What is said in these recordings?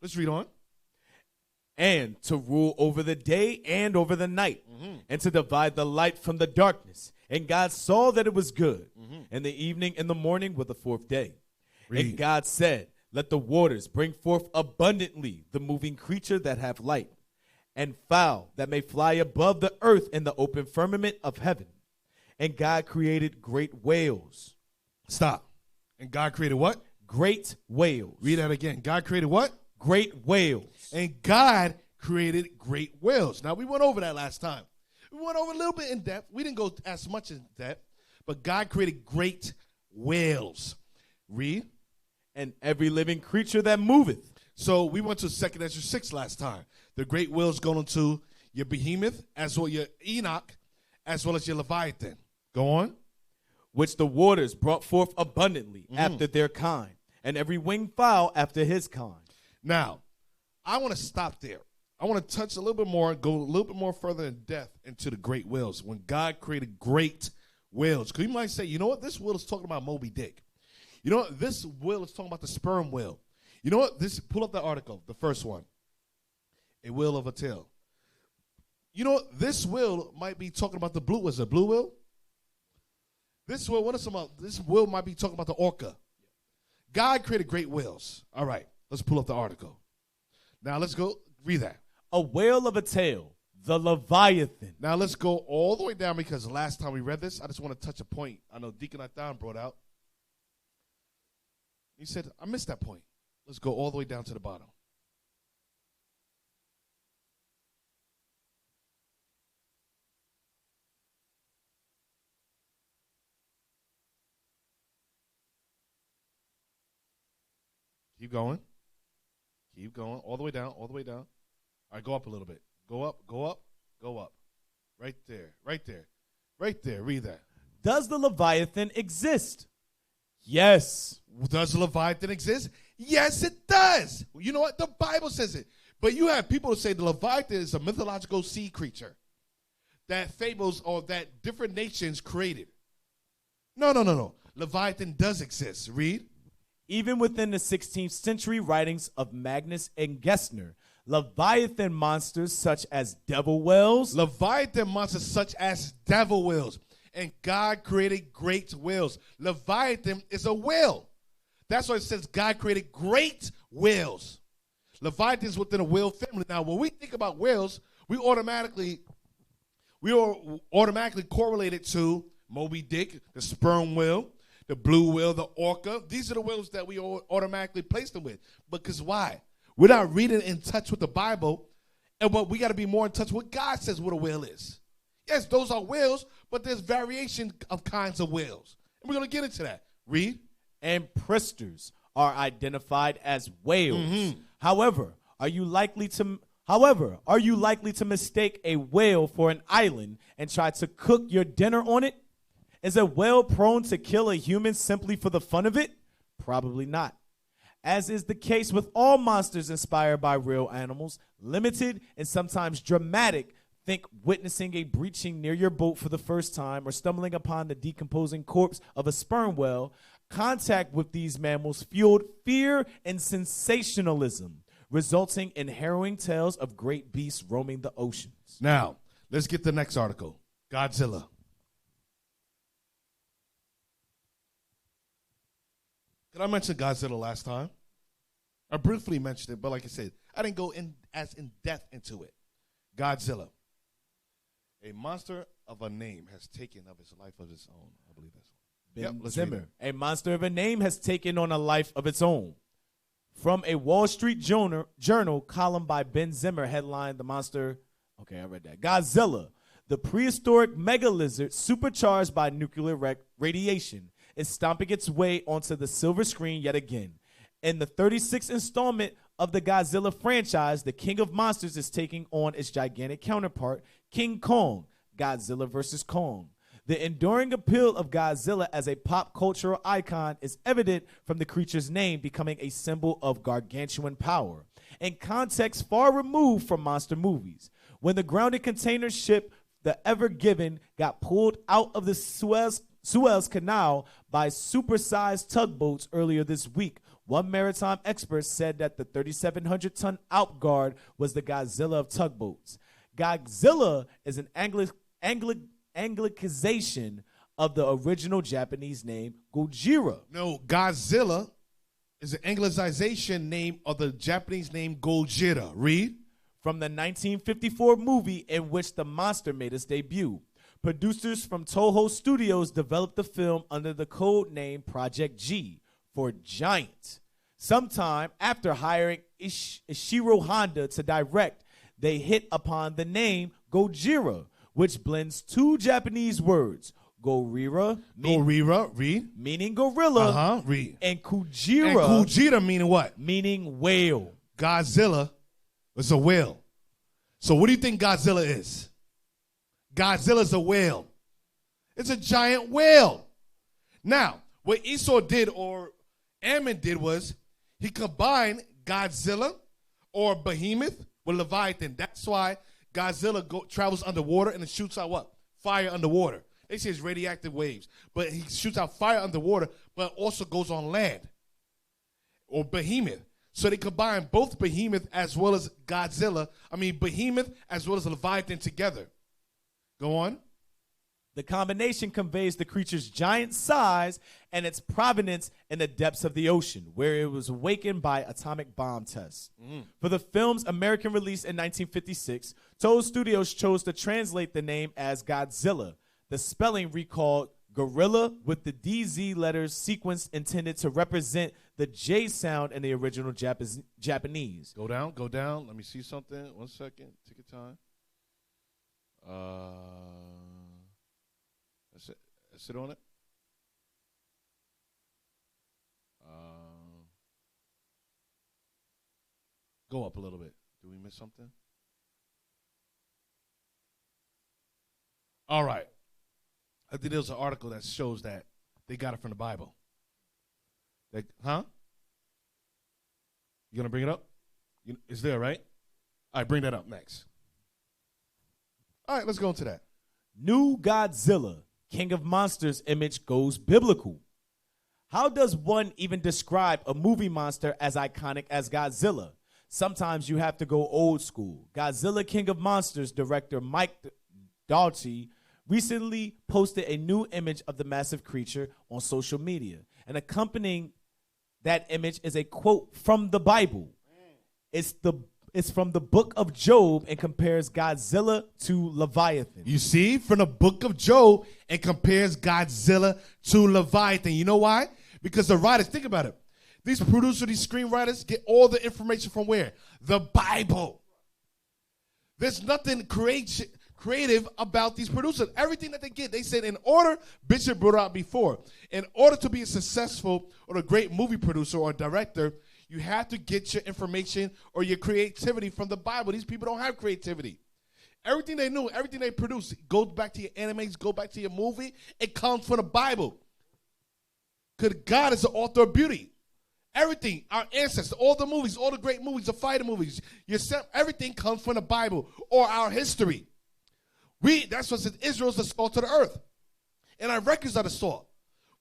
Let's read on. And to rule over the day and over the night, and to divide the light from the darkness. And God saw that it was good. And the evening and the morning were the fourth day. Read. And God said, let the waters bring forth abundantly the moving creature that have light, and fowl that may fly above the earth in the open firmament of heaven. And God created great whales. Stop. And God created what? Great whales. Read that again. God created what? Great whales. And God created great whales. Now, we went over that last time. We went over a little bit in depth. We didn't go as much in depth, but God created great whales. Read. And every living creature that moveth. So we went to 2 Ezra 6 last time. The great whales going into your behemoth, as well your Enoch, as well as your Leviathan. Go on. Which the waters brought forth abundantly after their kind, and every winged fowl after his kind. Now, I want to stop there. I want to touch a little bit more, go a little bit more further in depth into the great whales. When God created great whales, because you might say, you know what, this whale is talking about Moby Dick. You know what, this whale is talking about the sperm whale. You know what, pull up the article, the first one. A whale of a tail. You know what, this whale might be talking about the blue, was it blue whale? This whale, this whale might be talking about the orca. God created great whales. All right, let's pull up the article. Now let's go read that. A whale of a tail, the Leviathan. Now let's go all the way down, because last time we read this, I just want to touch a point I know Deacon Athan brought out. He said, I missed that point. Let's go all the way down to the bottom. Keep going. Keep going. All the way down, all the way down. All right, go up a little bit. Go up, go up, go up. Right there, right there, right there. Read that. Does the Leviathan exist? Yes. Does the Leviathan exist? Yes, it does. You know what? The Bible says it. But you have people who say the Leviathan is a mythological sea creature that fables or that different nations created. No. Leviathan does exist. Read. Even within the 16th century writings of Magnus and Gessner, Leviathan monsters such as devil whales. Leviathan monsters such as devil whales. And God created great whales. Leviathan is a whale. That's why it says God created great whales. Leviathan is within a whale family. Now, when we think about whales, we automatically correlate it to Moby Dick, the sperm whale, the blue whale, the orca. These are the whales that we automatically place them with. Because why? We're not reading in touch with the Bible, but we got to be more in touch with what God says what a whale is. Yes, those are whales, but there's variation of kinds of whales. And we're going to get into that. Read. And pristers are identified as whales. However, are you likely to mistake a whale for an island and try to cook your dinner on it? Is a whale prone to kill a human simply for the fun of it? Probably not. As is the case with all monsters inspired by real animals, limited and sometimes dramatic. Think witnessing a breaching near your boat for the first time or stumbling upon the decomposing corpse of a sperm whale. Contact with these mammals fueled fear and sensationalism, resulting in harrowing tales of great beasts roaming the oceans. Now, let's get the next article. Godzilla. Did I mention Godzilla last time? I briefly mentioned it, but like I said, I didn't go as in depth into it. Godzilla. A monster of a name has taken of its life of its own. I believe that's Ben Zimmer. A monster of a name has taken on a life of its own. From a Wall Street Journal column by Ben Zimmer, headlined the monster. Okay, I read that. Godzilla, the prehistoric mega lizard supercharged by nuclear radiation, is stomping its way onto the silver screen yet again. In the 36th installment of the Godzilla franchise, the King of Monsters is taking on its gigantic counterpart, King Kong, Godzilla vs. Kong. The enduring appeal of Godzilla as a pop cultural icon is evident from the creature's name becoming a symbol of gargantuan power, in context far removed from monster movies. When the grounded container ship, the Ever Given, got pulled out of the Suez Canal by supersized tugboats earlier this week, One maritime expert said that the 3,700-ton outguard was the Godzilla of tugboats. Godzilla is an Anglicization of the original Japanese name Gojira. No, Godzilla is an Anglicization name of the Japanese name Gojira. Read. From the 1954 movie in which the monster made its debut. Producers from Toho Studios developed the film under the code name Project G for Giant. Sometime after hiring Ishiro Honda to direct, they hit upon the name Gojira, which blends two Japanese words, Gorira, read. Meaning gorilla, read. And Kujira, meaning what? Meaning whale. Godzilla is a whale. So what do you think Godzilla is? Godzilla's a whale. It's a giant whale. Now, what Esau did or Ammon did was he combined Godzilla or Behemoth with Leviathan. That's why Godzilla travels underwater and it shoots out what? Fire underwater. They say it's radioactive waves. But he shoots out fire underwater, but also goes on land. Or Behemoth. So they combine both Behemoth as well as Behemoth as well as Leviathan together. Go on. The combination conveys the creature's giant size and its provenance in the depths of the ocean, where it was awakened by atomic bomb tests. For the film's American release in 1956, Toho Studios chose to translate the name as Godzilla. The spelling recalled gorilla with the DZ letters sequenced intended to represent the J sound in the original Japanese. Go down. Let me see something. 1 second. Take your time. That's it on it. Go up a little bit. Did we miss something? All right. I think there was an article that shows that they got it from the Bible. You gonna bring it up? It's there, right? All right, bring that up next. All right, let's go into that. New Godzilla, King of Monsters image goes biblical. How does one even describe a movie monster as iconic as Godzilla? Sometimes you have to go old school. Godzilla, King of Monsters director Mike Daugherty recently posted a new image of the massive creature on social media. And accompanying that image is a quote from the Bible. It's from the book of Job and compares Godzilla to Leviathan. You see, from the book of Job and compares Godzilla to Leviathan. You know why? Because the writers, think about it. These producers, these screenwriters get all the information from where? The Bible. There's nothing creative about these producers. Everything that they get, they said in order, Bishop brought out before, in order to be a successful or a great movie producer or director, you have to get your information or your creativity from the Bible. These people don't have creativity. Everything they knew, everything they produce, goes back to your animes, go back to your movie. It comes from the Bible. Because God is the author of beauty. Everything, our ancestors, all the movies, all the great movies, the fighter movies, everything comes from the Bible or our history. That's what says Israel is the salt of the earth. And our records are the salt.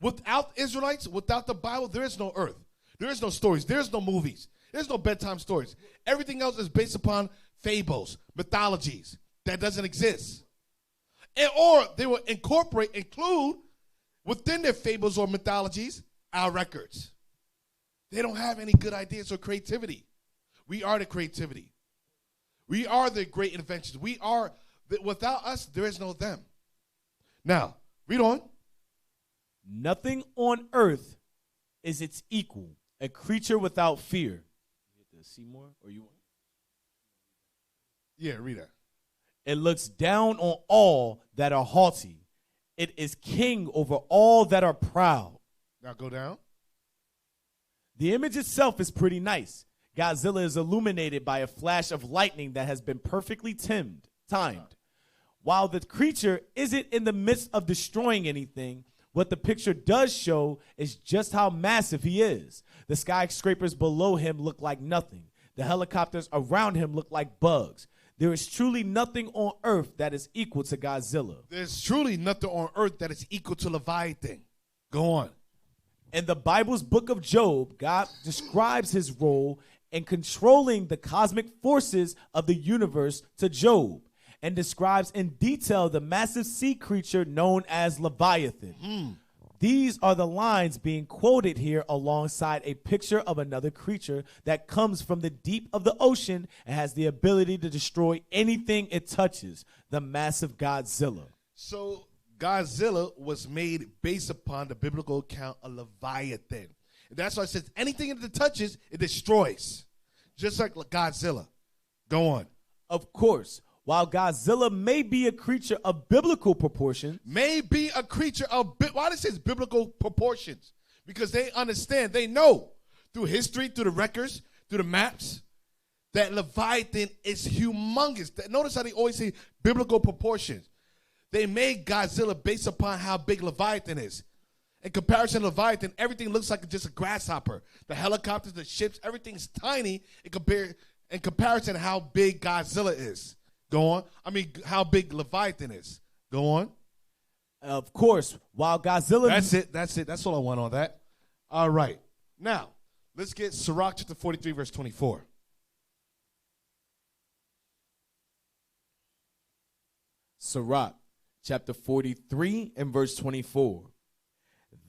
Without Israelites, without the Bible, there is no earth. There is no stories. There is no movies. There's no bedtime stories. Everything else is based upon fables, mythologies that doesn't exist. Or they will include within their fables or mythologies our records. They don't have any good ideas or creativity. We are the creativity. We are the great inventions. Without us, there is no them. Now, read on. Nothing on earth is its equal, a creature without fear. You have to see more, or you want? Yeah, read that. It looks down on all that are haughty. It is king over all that are proud. Now go down. The image itself is pretty nice. Godzilla is illuminated by a flash of lightning that has been perfectly timed. While the creature isn't in the midst of destroying anything, what the picture does show is just how massive he is. The skyscrapers below him look like nothing. The helicopters around him look like bugs. There is truly nothing on earth that is equal to Godzilla. There's truly nothing on earth that is equal to Leviathan. Go on. In the Bible's book of Job, God describes his role in controlling the cosmic forces of the universe to Job and describes in detail the massive sea creature known as Leviathan. These are the lines being quoted here alongside a picture of another creature that comes from the deep of the ocean and has the ability to destroy anything it touches, the massive Godzilla. So Godzilla was made based upon the biblical account of Leviathan. And that's why it says anything it touches, it destroys. Just like Godzilla. Go on. Of course, while Godzilla may be a creature of biblical proportions, May be a creature of, why does it say biblical proportions? Because they understand, they know through history, through the records, through the maps, that Leviathan is humongous. Notice how they always say biblical proportions. They made Godzilla based upon how big Leviathan is. In comparison to Leviathan, everything looks like just a grasshopper. The helicopters, the ships, everything's tiny in comparison to how big Godzilla is. Go on. I mean, how big Leviathan is. Go on. of course, while Godzilla... That's it. That's all I want on that. All right. Now, let's get Sirach chapter 43, verse 24. Sirach chapter 43 and verse 24.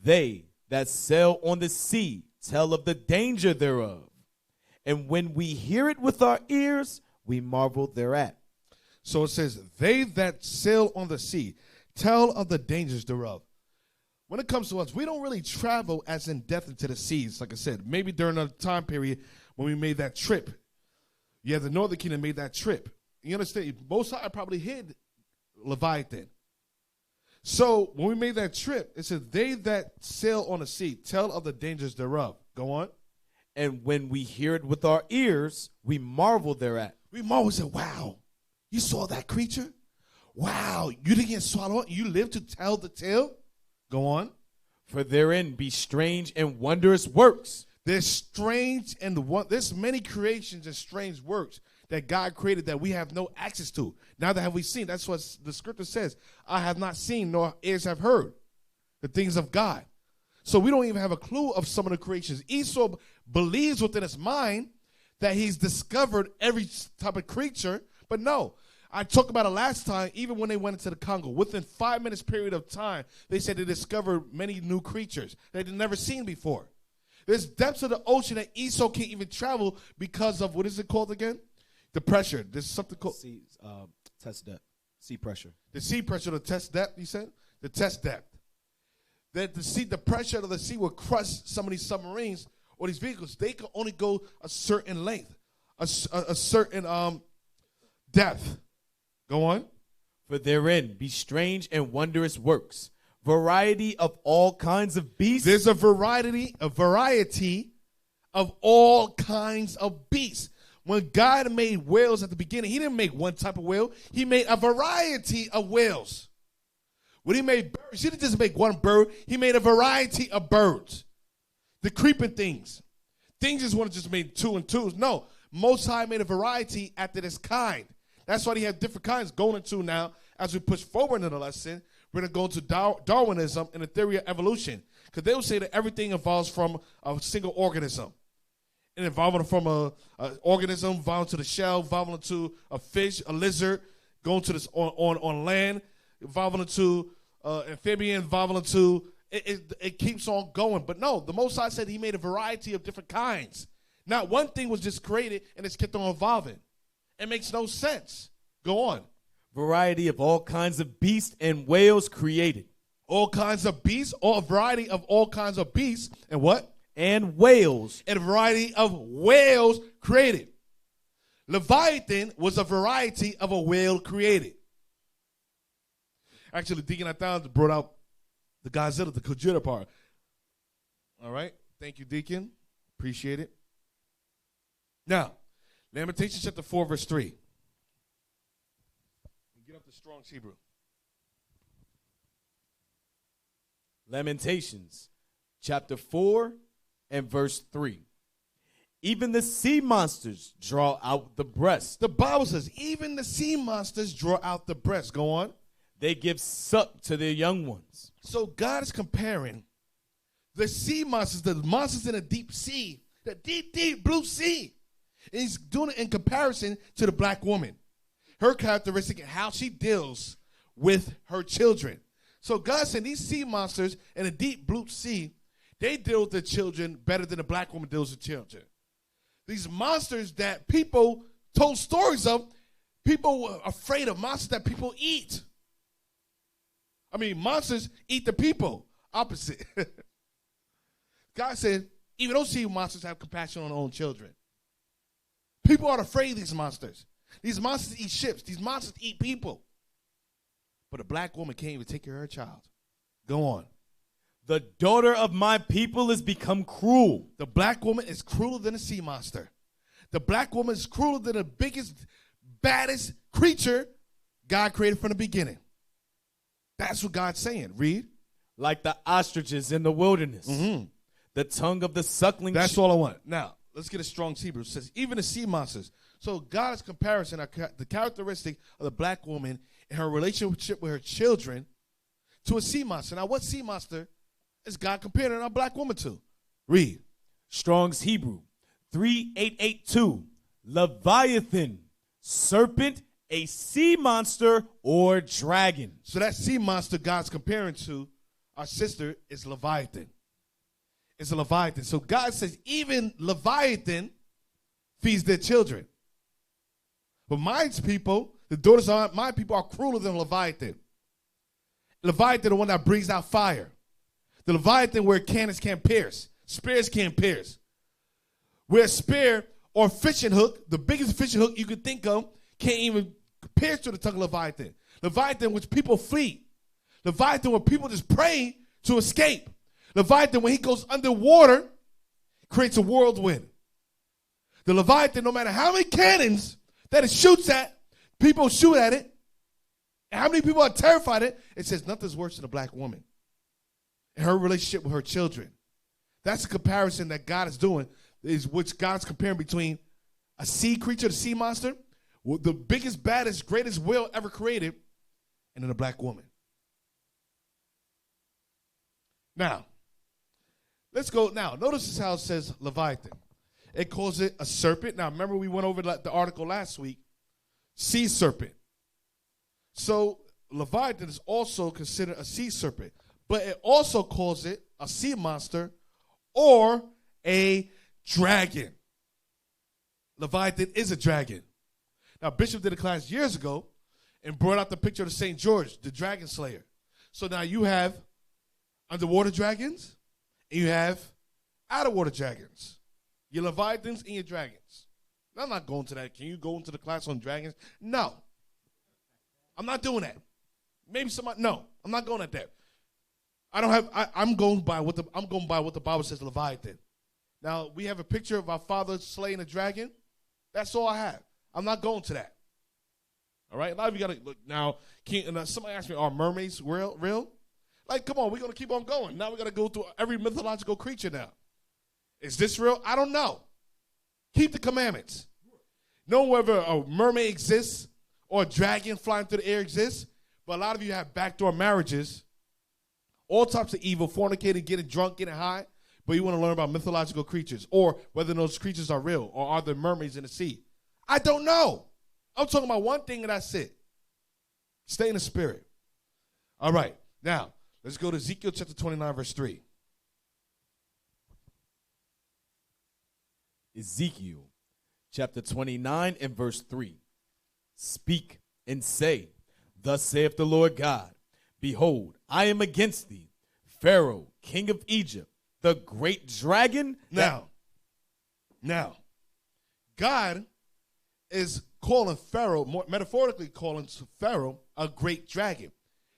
They that sail on the sea tell of the danger thereof. And when we hear it with our ears, we marvel thereat. So it says, they that sail on the sea tell of the dangers thereof. When it comes to us, we don't really travel as in depth into the seas, like I said. Maybe during a time period when we made that trip. Yeah, the Northern Kingdom made that trip. You understand? Most High probably hid Leviathan. So when we made that trip, it says, they that sail on the sea tell of the dangers thereof. Go on. And when we hear it with our ears, we marvel thereat. We marvel and say, wow, you saw that creature? Wow, you didn't get swallowed up? You lived to tell the tale? Go on. For therein be strange and wondrous works. There's strange and there's many creations and strange works that God created that we have no access to. Neither have we seen. That's what the scripture says. I have not seen, nor ears have heard the things of God. So we don't even have a clue of some of the creations. Esau believes within his mind that he's discovered every type of creature, but no. I talked about it last time, even when they went into the Congo. Within 5 minutes period of time, they said they discovered many new creatures they'd never seen before. There's depths of the ocean that Esau can't even travel because of, what is it called again? The pressure. There's something called... Test depth. Sea pressure. The sea pressure, the test depth, you said? The test depth. That the pressure of the sea will crush some of these submarines or these vehicles. They can only go a certain length, a certain depth. Go on. For therein be strange and wondrous works, variety of all kinds of beasts. There's a variety of all kinds of beasts. When God made whales at the beginning, he didn't make one type of whale. He made a variety of whales. When he made birds, he didn't just make one bird. He made a variety of birds. The creeping things. Things just want to just make two and twos. No, Most High made a variety after this kind. That's why they have different kinds going into now. As we push forward in the lesson, we're going to go into Darwinism and the theory of evolution. Because they will say that everything evolves from a single organism. And evolving from an organism, evolving to the shell, evolving into a fish, a lizard, going to this on land, evolving into amphibian, evolving into, it keeps on going. But no, the Most High said he made a variety of different kinds. Not one thing was just created and it's kept on evolving. It makes no sense. Go on. Variety of all kinds of beasts and whales created. All kinds of beasts, or a variety of all kinds of beasts, and what? And whales. And a variety of whales created. Leviathan was a variety of a whale created. Actually, Deacon Athan brought out the Godzilla, the Godzilla part. All right. Thank you, Deacon. Appreciate it. Now, Lamentations chapter 4, verse 3. Get up the Strong's Hebrew. Lamentations chapter 4 and verse 3. Even the sea monsters draw out the breast. The Bible says, even the sea monsters draw out the breast. Go on. They give suck to their young ones. So God is comparing the sea monsters, the monsters in the deep sea, the deep, deep blue sea. And he's doing it in comparison to the black woman, her characteristic and how she deals with her children. So God said these sea monsters in the deep blue sea, they deal with their children better than the black woman deals with children. These monsters that people told stories of, people were afraid of monsters that people eat. I mean, monsters eat the people. Opposite. God said, even those sea monsters have compassion on their own children. People aren't afraid of these monsters. These monsters eat ships. These monsters eat people. But a black woman can't even take care of her child. Go on. The daughter of my people has become cruel. The black woman is crueler than a sea monster. The black woman is crueler than the biggest, baddest creature God created from the beginning. That's what God's saying. Read. Like the ostriches in the wilderness. Mm-hmm. The tongue of the suckling. That's all I want. Now, let's get a strong Hebrew. It says, even the sea monsters. So God is comparison, the characteristic of the black woman in her relationship with her children to a sea monster. Now, what sea monster is God comparing a black woman to? Read. Strong's Hebrew 3882. Leviathan, serpent, a sea monster, or dragon. So that sea monster God's comparing to our sister is Leviathan. It's a Leviathan. So God says even Leviathan feeds their children. But my people, the daughters of my people, are crueler than Leviathan. Leviathan, the one that brings out fire. The Leviathan where cannons can't pierce. Spears can't pierce. Where a spear or fishing hook, the biggest fishing hook you could think of, can't even pierce through the tongue of Leviathan. Leviathan, which people flee. Leviathan, where people just pray to escape. Leviathan, when he goes underwater, creates a whirlwind. The Leviathan, no matter how many cannons that it shoots at, people shoot at it, and how many people are terrified of it, it says nothing's worse than a black woman and her relationship with her children. That's a comparison that God is doing, is which God's comparing between a sea creature, the sea monster, the biggest, baddest, greatest whale ever created, and then a black woman. Now, let's go. Now, notice how it says Leviathan. It calls it a serpent. Now, remember we went over the article last week. Sea serpent. So, Leviathan is also considered a sea serpent. But it also calls it a sea monster or a dragon. Leviathan is a dragon. Now, Bishop did a class years ago and brought out the picture of St. George, the dragon slayer. So now you have underwater dragons and you have out-of-water dragons. Your Leviathans and your dragons. Now, I'm not going to that. Can you go into the class on dragons? No. I'm not doing that. Maybe somebody, no, I'm not going at that. I'm going by what the Bible says Leviathan. Now, we have a picture of our father slaying a dragon. That's all I have. I'm not going to that. All right? A lot of you got to look now. Somebody asked me, are mermaids real? Like, come on, we're going to keep on going. Now we got to go through every mythological creature now. Is this real? I don't know. Keep the commandments. Know whether a mermaid exists or a dragon flying through the air exists. But a lot of you have backdoor marriages, all types of evil, fornicating, getting drunk, getting high. But you want to learn about mythological creatures or whether those creatures are real or are there mermaids in the sea. I don't know. I'm talking about one thing and that's it. Stay in the spirit. All right. Now, let's go to Ezekiel chapter 29, verse 3. Ezekiel chapter 29 and verse 3. Speak and say, thus saith the Lord God, behold, I am against thee, Pharaoh, king of Egypt, the great dragon. Now, God is calling Pharaoh, more metaphorically calling Pharaoh a great dragon.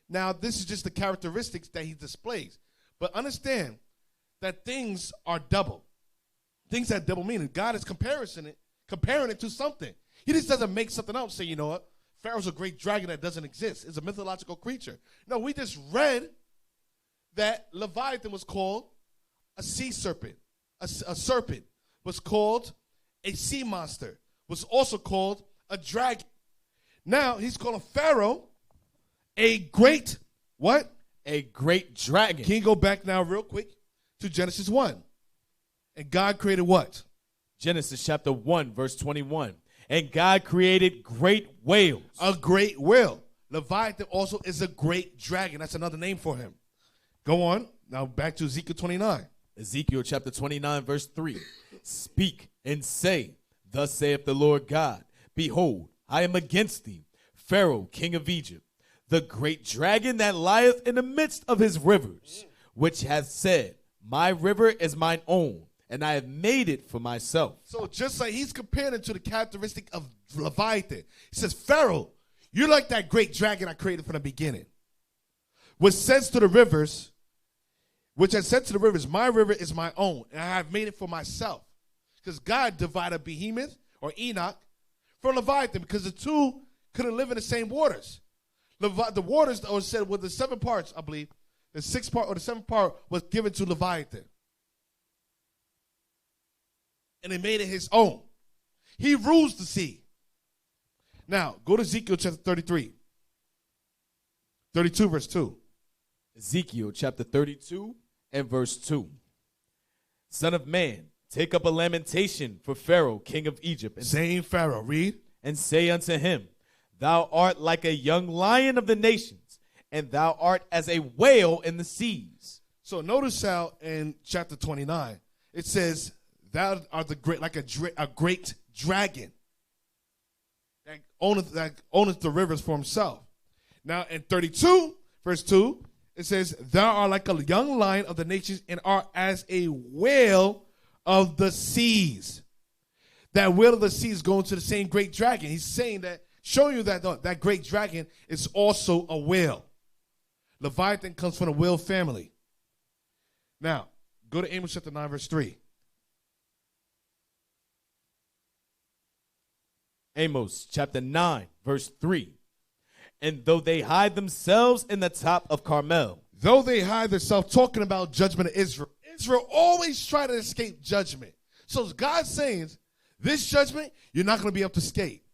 Now, this is just the characteristics that he displays. But understand that things are double. Things have double meaning. God is comparing it to something. He just doesn't make something up and say, you know what? Pharaoh's a great dragon that doesn't exist. It's a mythological creature. No, we just read that Leviathan was called a sea serpent. A serpent was called a sea monster. Was also called a dragon. Now, he's calling Pharaoh a great, what? A great dragon. Can you go back now real quick to Genesis 1. And God created what? Genesis chapter 1, verse 21. And God created great whales. A great whale. Leviathan also is a great dragon. That's another name for him. Go on. Now back to Ezekiel 29. Ezekiel chapter 29, verse 3. Speak and say, thus saith the Lord God, behold, I am against thee, Pharaoh, king of Egypt, the great dragon that lieth in the midst of his rivers, which hath said, my river is mine own, and I have made it for myself. So just like he's comparing it to the characteristic of Leviathan. He says, Pharaoh, you're like that great dragon I created from the beginning, which says to the rivers, my river is my own, and I have made it for myself. Because God divided Behemoth, or Enoch, from Leviathan, because the two couldn't live in the same waters. The waters that was said with the 7 parts, I believe, the 6th part or the 7th part was given to Leviathan. And he made it his own. He rules the sea. Now, go to Ezekiel chapter 32, verse 2. Ezekiel chapter 32 and verse 2. Son of man, take up a lamentation for Pharaoh, king of Egypt. Same Pharaoh, read. And say unto him, thou art like a young lion of the nations, and thou art as a whale in the seas. So notice how in chapter 29, it says, thou art the great, like a great dragon that owneth the rivers for himself. Now in 32, verse 2, it says, thou art like a young lion of the nations and art as a whale of the seas. That whale of the seas going to the same great dragon. He's saying that, showing you that that great dragon is also a whale. Leviathan comes from the whale family. Now, go to Amos chapter 9, verse 3. Amos chapter 9, verse 3. And though they hide themselves in the top of Carmel. Though they hide themselves, talking about judgment of Israel. Israel always try to escape judgment. So God's saying, this judgment, you're not going to be able to escape.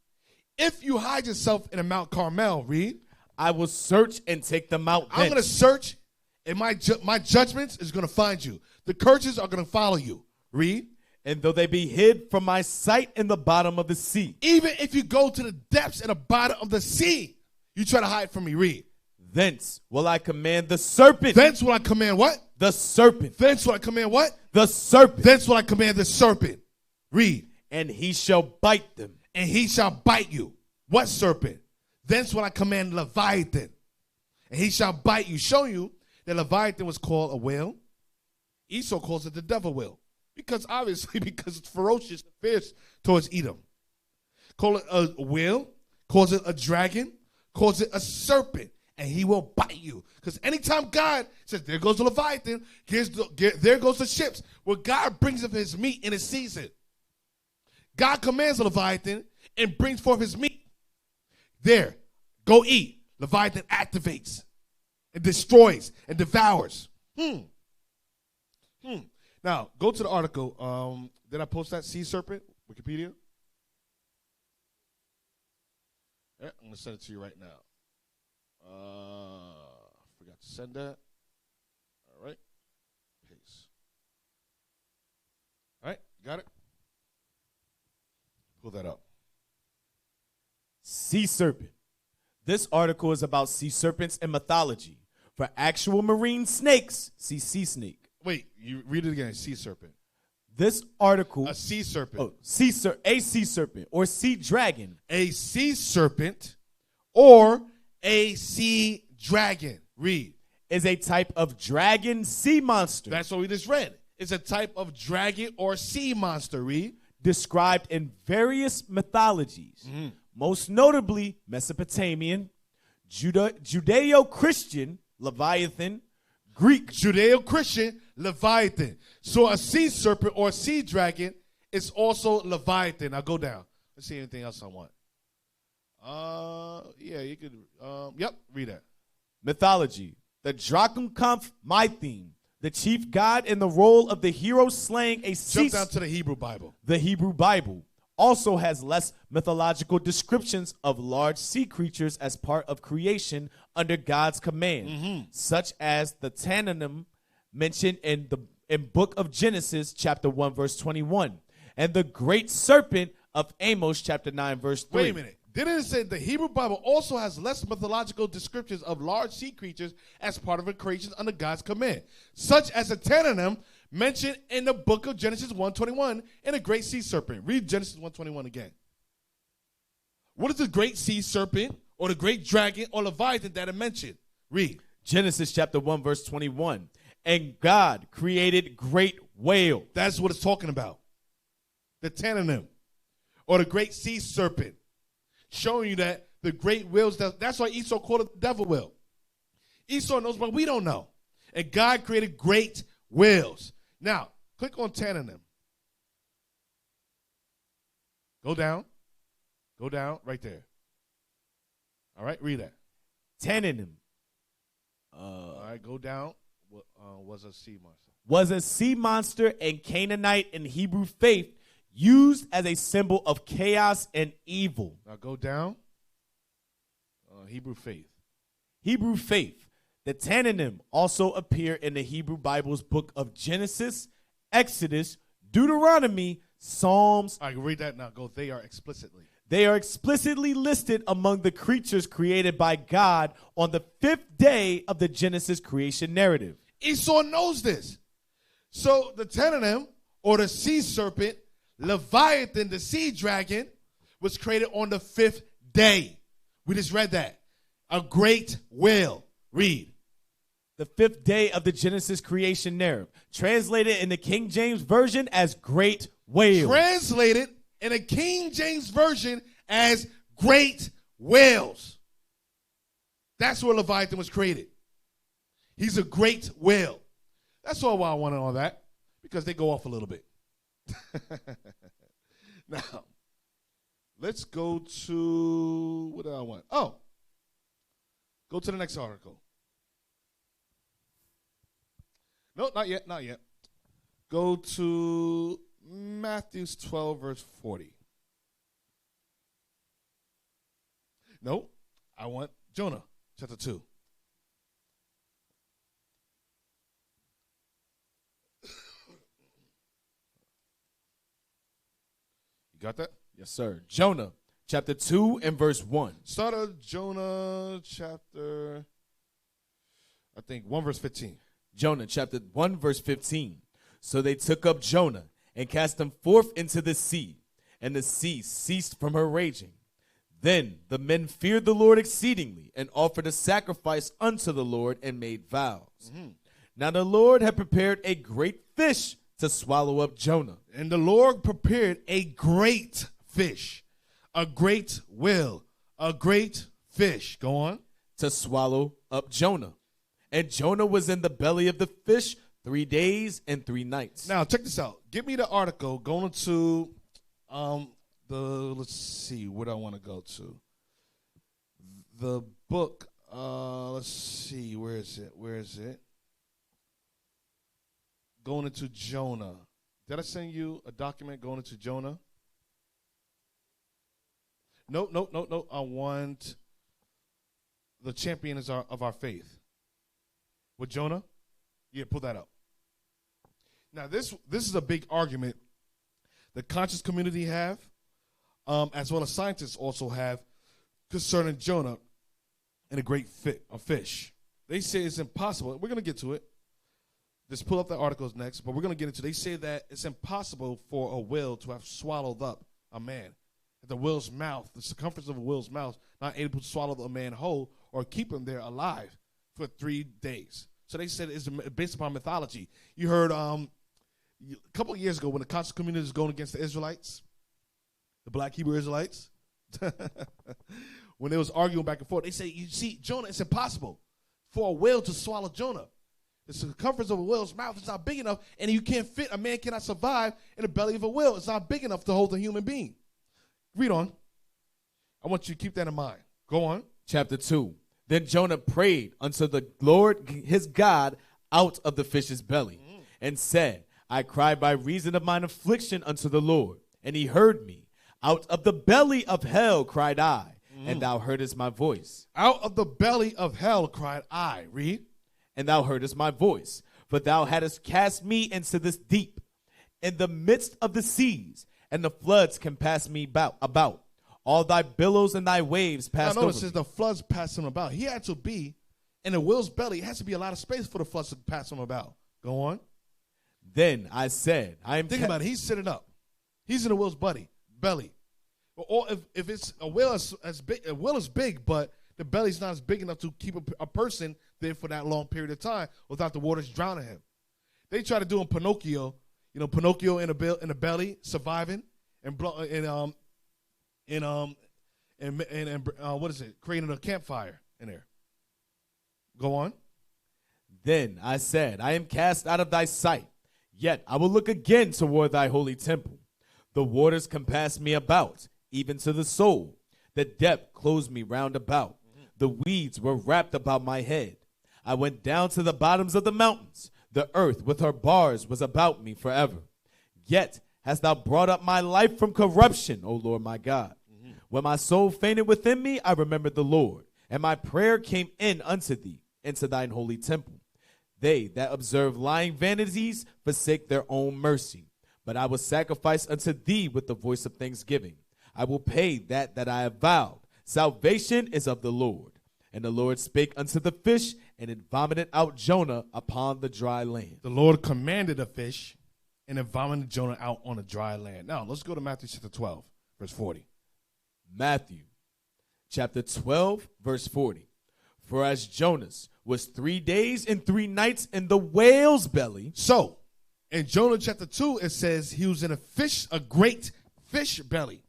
If you hide yourself in a Mount Carmel, read. I will search and take them out. I'm going to search, and my judgments is going to find you. The curses are going to follow you. Read. And though they be hid from my sight in the bottom of the sea. Even if you go to the depths at the bottom of the sea, you try to hide from me. Read. Thence will I command the serpent. Thence will I command what? The serpent. Thence will I command what? The serpent. Thence will I command the serpent. Read. And he shall bite them. And he shall bite you. What serpent? Thence will I command Leviathan. And he shall bite you. Show you that Leviathan was called a whale. Esau calls it the devil whale. Because obviously, because it's ferocious and fierce towards Edom. Call it a whale. Calls it a dragon. Calls it a serpent. And he will bite you. Because anytime God says, there goes the Leviathan, there goes the ships. Well, God brings up his meat in his season. God commands the Leviathan and brings forth his meat. There, go eat. Leviathan activates and destroys and devours. Now, go to the article. Did I post that sea serpent? Wikipedia? Yeah, I'm going to send it to you right now. Forgot to send that. All right. Paste. All right, got it? Pull that up. Sea serpent. This article is about sea serpents in mythology. For actual marine snakes, see sea snake. Wait, you read it again. Sea serpent. This article. A sea serpent. Oh, a sea serpent or sea dragon. A sea serpent or a sea dragon. Read. Is a type of dragon sea monster. That's what we just read. It's a type of dragon or sea monster. Read. Described in various mythologies, most notably Mesopotamian, Judeo-Christian, Leviathan, Greek. Judeo-Christian, Leviathan. So a sea serpent or a sea dragon is also Leviathan. Now go down. Let's see anything else I want. Yeah, you could. Yep, read that. Mythology. The Drakenkampf mytheme. The chief god in the role of the hero slaying a sea. Jump down to the Hebrew Bible. The Hebrew Bible also has less mythological descriptions of large sea creatures as part of creation under God's command, such as the Tananim mentioned in in book of Genesis, chapter 1, verse 21. And the great serpent of Amos, chapter 9, verse 3. Wait a minute. Didn't it say the Hebrew Bible also has less mythological descriptions of large sea creatures as part of a creation under God's command, such as the Tananim mentioned in the book of Genesis 1:21 and a great sea serpent? Read Genesis 1:21 again. What is the great sea serpent or the great dragon or Leviathan that it mentioned? Read. Genesis chapter 1, verse 21. And God created great whale. That's what it's talking about. The Tananim or the great sea serpent. Showing you that the great whales, that's why Esau called it the devil whale. Esau knows, but we don't know. And God created great whales. Now, click on Tananim. Go down. Go down right there. All right, read that. Tananim. All right, go down. Was a sea monster. Was a sea monster and Canaanite in Hebrew faith, used as a symbol of chaos and evil. Now go down. Hebrew faith. Hebrew faith. The Tananim also appear in the Hebrew Bible's book of Genesis, Exodus, Deuteronomy, Psalms. I can read that now. Go. They are explicitly. They are explicitly listed among the creatures created by God on the 5th day of the Genesis creation narrative. Esau knows this. So the Tananim, or the sea serpent, Leviathan, the sea dragon, was created on the 5th day. We just read that. A great whale. Read. The 5th day of the Genesis creation narrative. Translated in the King James Version as great whale. Translated in a King James Version as great whales. That's where Leviathan was created. He's a great whale. That's all why I wanted all that, because they go off a little bit. Now, let's go to, what do I want? Oh, go to the next article. No, not yet, not yet. Go to Matthew 12, verse 40. No, I want Jonah, chapter 2. You got that? Yes, sir. Jonah, chapter 2 and verse 1. Start of Jonah, chapter, I think, 1 verse 15. Jonah, chapter 1, verse 15. So they took up Jonah and cast him forth into the sea, and the sea ceased from her raging. Then the men feared the Lord exceedingly and offered a sacrifice unto the Lord and made vows. Mm-hmm. Now the Lord had prepared a great fish to swallow up Jonah. And the Lord prepared a great fish, a great whale, a great fish. Go on. To swallow up Jonah. And Jonah was in the belly of the fish 3 days and 3 nights. Now, check this out. Give me the article going to let's see, where do I want to go to? The book, let's see, where is it? Going into Jonah. Did I send you a document going into Jonah? No. I want the champion of our faith. With Jonah? Yeah, pull that up. Now, this is a big argument the conscious community have, as well as scientists also have, concerning Jonah and a great fish. They say it's impossible. We're going to get to it. Just pull up the articles next, but we're going to get into it. They say that it's impossible for a whale to have swallowed up a man. The whale's mouth, the circumference of a whale's mouth, not able to swallow a man whole or keep him there alive for 3 days. So they said it's based upon mythology. You heard a couple of years ago when the conscious community was going against the Israelites, the black Hebrew Israelites, when they was arguing back and forth, they say, you see, Jonah, it's impossible for a whale to swallow Jonah. The circumference of a whale's mouth is not big enough, and you can't fit, a man cannot survive in the belly of a whale. It's not big enough to hold a human being. Read on. I want you to keep that in mind. Go on. Chapter 2. Then Jonah prayed unto the Lord his God out of the fish's belly, and said, I cried by reason of mine affliction unto the Lord, and he heard me. Out of the belly of hell cried I, and thou heardest my voice. Out of the belly of hell cried I. Read. And thou heardest my voice. For thou hadst cast me into this deep, in the midst of the seas, and the floods compassed me about. All thy billows and thy waves passed over. Notice as the floods passed him about. He had to be in the whale's belly. It has to be a lot of space for the floods to pass him about. Go on. Then I said, Think about it. He's sitting up. He's in the whale's belly. Or if it's a whale as big, a whale is big, but the belly's not as big enough to keep a person there for that long period of time without the waters drowning him. They try to do in Pinocchio, Pinocchio in the belly surviving and what is it? Creating a campfire in there. Go on. Then I said, I am cast out of thy sight, yet I will look again toward thy holy temple. The waters compassed me about, even to the soul. The depth closed me round about. The weeds were wrapped about my head. I went down to the bottoms of the mountains. The earth with her bars was about me forever. Yet hast thou brought up my life from corruption, O Lord my God. When my soul fainted within me, I remembered the Lord, and my prayer came in unto thee, into thine holy temple. They that observe lying vanities forsake their own mercy. But I will sacrifice unto thee with the voice of thanksgiving. I will pay that I have vowed. Salvation is of the Lord. And the Lord spake unto the fish, and it vomited out Jonah upon the dry land. The Lord commanded a fish, and it vomited Jonah out on the dry land. Now, let's go to Matthew chapter 12, verse 40. Matthew chapter 12, verse 40. For as Jonas was 3 days and 3 nights in the whale's belly. So, in Jonah chapter 2, it says he was in a great fish belly.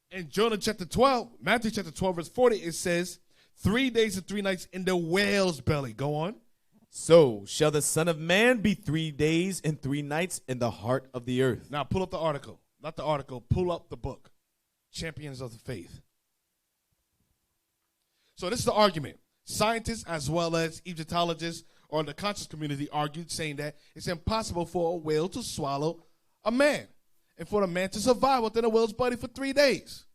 In Jonah chapter 12, Matthew chapter 12, verse 40, it says 3 days and 3 nights in the whale's belly. Go on. So shall the Son of Man be 3 days and 3 nights in the heart of the earth. Now pull up the article. Not the article. Pull up the book. Champions of the Faith. So this is the argument. Scientists as well as Egyptologists or the conscious community argued, saying that it's impossible for a whale to swallow a man and for the man to survive within a whale's body for 3 days.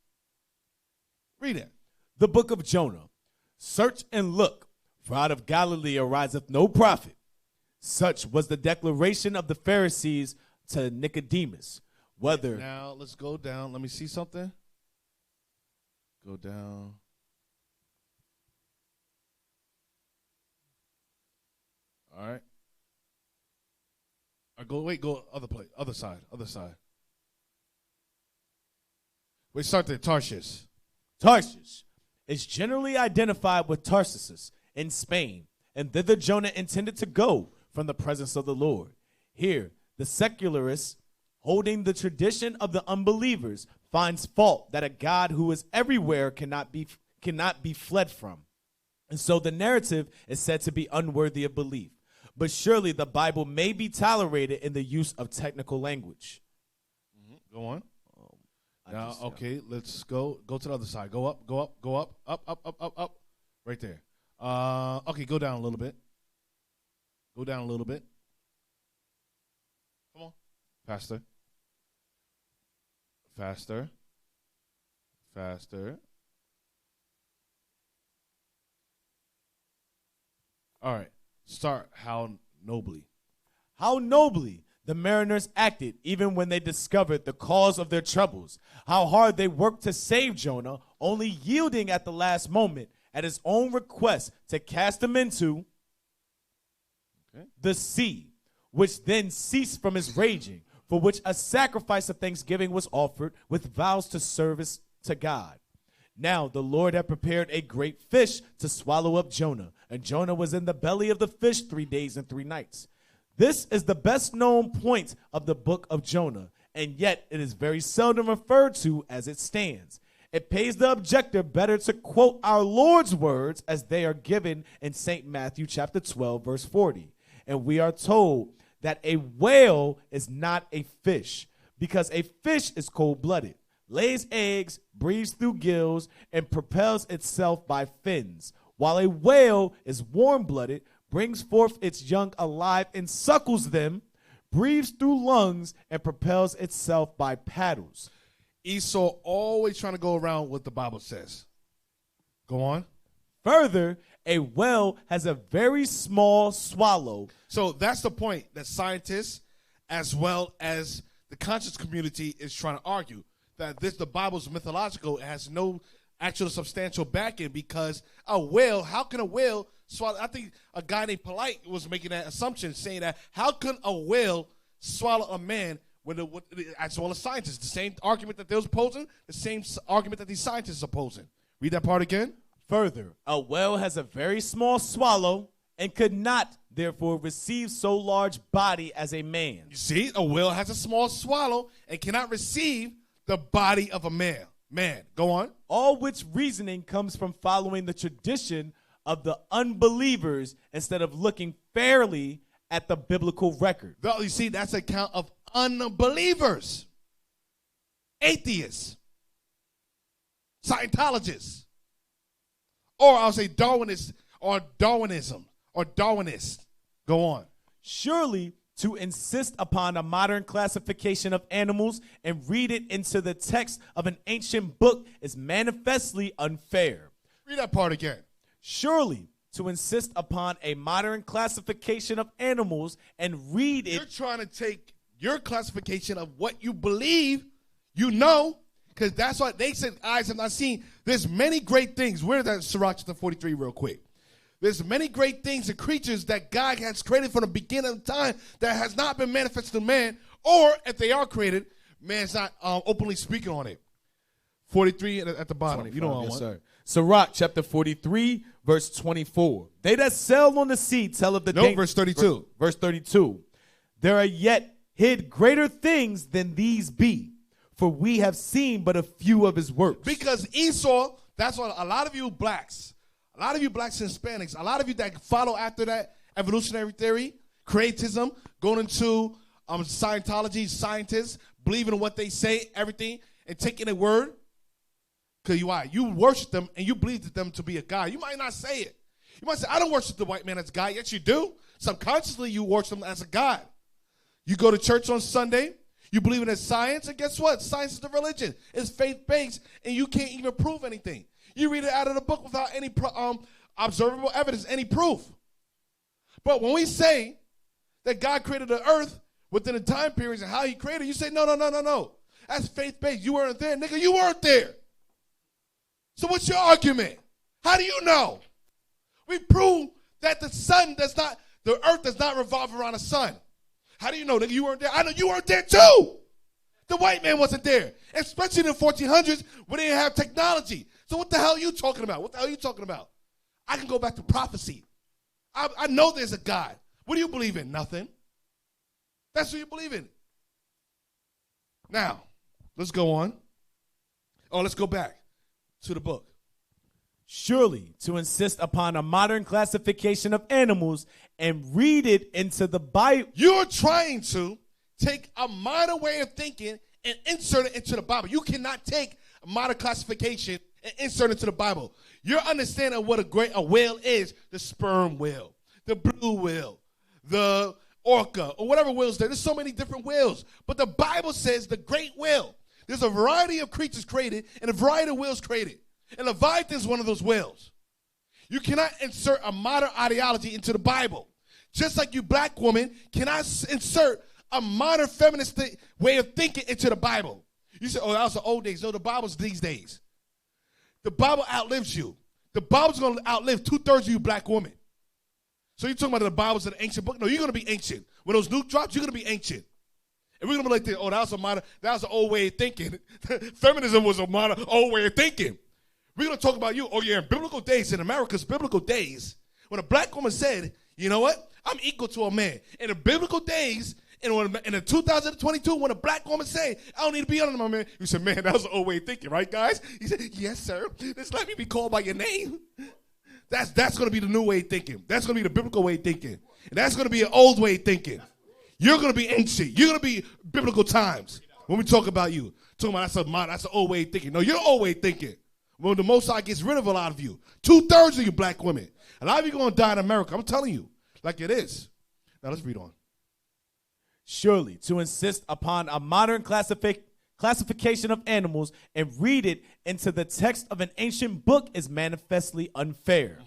Read it. The book of Jonah. Search and look, for out of Galilee ariseth no prophet. Such was the declaration of the Pharisees to Nicodemus. Whether now let's go down. Let me see something. Go down. All right. Go other side. We start there, Tarshish. Tarshish is generally identified with Tarsus in Spain, and thither Jonah intended to go from the presence of the Lord. Here, the secularists, holding the tradition of the unbelievers, finds fault that a God who is everywhere cannot be fled from. And so the narrative is said to be unworthy of belief. But surely the Bible may be tolerated in the use of technical language. Go on. Now, okay, let's go to the other side. Go up. Up. Right there. Okay, go down a little bit. Come on. Faster. All right. Start how nobly. How nobly the mariners acted even when they discovered the cause of their troubles. How hard they worked to save Jonah, only yielding at the last moment at his own request to cast him into the sea, which then ceased from his raging, for which a sacrifice of thanksgiving was offered with vows to service to God. Now the Lord had prepared a great fish to swallow up Jonah, and Jonah was in the belly of the fish 3 days and 3 nights. This is the best known point of the book of Jonah, and yet it is very seldom referred to as it stands. It pays the objector better to quote our Lord's words as they are given in St. Matthew chapter 12, verse 40. And we are told that a whale is not a fish, because a fish is cold-blooded, lays eggs, breathes through gills, and propels itself by fins, while a whale is warm-blooded, brings forth its young alive and suckles them, breathes through lungs, and propels itself by paddles. Esau always trying to go around what the Bible says. Go on. Further, a whale has a very small swallow. So that's the point that scientists, as well as the conscious community, is trying to argue, that the Bible's mythological. It has no actual substantial backing, because a whale, how can a whale swallow? I think a guy named Plight was making that assumption, saying that how can a whale swallow a man as well as scientists? The same argument that they was posing, the same argument that these scientists are posing. Read that part again. Further, a whale has a very small swallow and could not, therefore, receive so large body as a man. You see, a whale has a small swallow and cannot receive the body of a man. Go on. All which reasoning comes from following the tradition of the unbelievers instead of looking fairly at the biblical record. You see, that's an account of unbelievers, atheists, Scientologists, or I'll say Darwinists or Darwinism or Darwinists. Go on. Surely, to insist upon a modern classification of animals and read it into the text of an ancient book is manifestly unfair. Read that part again. Surely, to insist upon a modern classification of animals and read it. You're trying to take your classification of what you believe, you know, because that's what they said, eyes have not seen. There's many great things. Where's that Sirach chapter 43 real quick? There's many great things and creatures that God has created from the beginning of time that has not been manifested to man, or if they are created, man's not openly speaking on it. 43 at the bottom. You know what I want. Sir. Sirach chapter 43, verse 24. They that sail on the sea tell of the verse 32. Verse 32. There are yet hid greater things than these be, for we have seen but a few of his works. Because Esau, that's what a lot of you blacks and Hispanics, a lot of you that follow after that evolutionary theory, creatism, going into Scientology, scientists, believing in what they say, everything, and taking a word. Because you worship them and you believe them to be a God. You might not say it. You might say, I don't worship the white man as a God. Yes, you do. Subconsciously, you worship him as a God. You go to church on Sunday. You believe in science, and guess what? Science is the religion. It's faith-based, and you can't even prove anything. You read it out of the book without any observable evidence, any proof. But when we say that God created the earth within the time periods and how he created it, you say, no. That's faith-based. You weren't there. Nigga, you weren't there. So what's your argument? How do you know? We prove that the earth does not revolve around the sun. How do you know, nigga? You weren't there. I know you weren't there too. The white man wasn't there, especially in the 1400s when they didn't have technology. So what the hell are you talking about? I can go back to prophecy. I know there's a God. What do you believe in? Nothing. That's what you believe in. Now, let's go on. Let's go back to the book. Surely, to insist upon a modern classification of animals and read it into the Bible. You're trying to take a modern way of thinking and insert it into the Bible. You cannot take a modern classification and insert it into the Bible. Your understanding of what a whale is, the sperm whale, the blue whale, the orca, or whatever whales there. There's so many different whales. But the Bible says the great whale. There's a variety of creatures created and a variety of whales created. And Leviathan is one of those whales. You cannot insert a modern ideology into the Bible. Just like you black women cannot insert a modern feminist way of thinking into the Bible. You say, that was the old days. No, the Bible's these days. The Bible outlives you. The Bible's going to outlive 2/3 of you black women. So you're talking about the Bible's an ancient book? No, you're going to be ancient. When those nuke drops, you're going to be ancient. And we're going to be like, that was an old way of thinking. Feminism was a modern old way of thinking. We're going to talk about you. In biblical days, in America's biblical days, when a black woman said, you know what? I'm equal to a man. In the biblical days, in the 2022, when a black woman said, I don't need to be under my man, you said, man, that was an old way of thinking, right, guys? He said, yes, sir. Just let me be called by your name. That's going to be the new way of thinking. That's going to be the biblical way of thinking. And that's going to be an old way of thinking. You're going to be ancient. You're going to be biblical times when we talk about you. Talking about that's an old way of thinking. No, you're old way of thinking. When the Most High gets rid of a lot of you. 2/3 of you black women. A lot of you going to die in America. I'm telling you. Like it is. Now let's read on. Surely, to insist upon a modern classification of animals and read it into the text of an ancient book is manifestly unfair.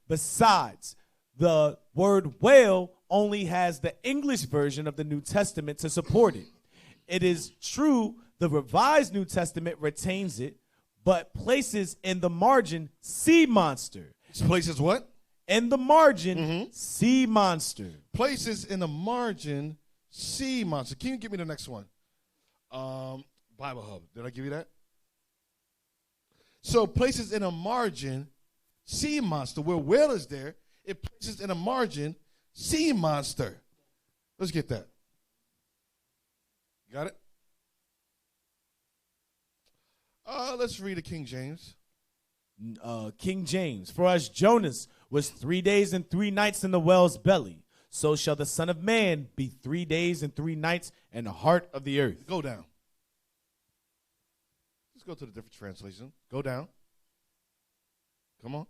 Besides, the word whale only has the English version of the New Testament to support it. It is true the Revised New Testament retains it, but places in the margin sea monster. Places what? In the margin, sea monster. Places in the margin, sea monster. Can you give me the next one? Bible Hub. Did I give you that? So places in a margin, sea monster. Where whale is there, it places in a margin, sea monster. Let's get that. Got it? Let's read the King James. King James, for as Jonas was 3 days and 3 nights in the whale's belly, so shall the Son of Man be 3 days and 3 nights in the heart of the earth. Go down. Let's go to the different translation. Go down. Come on.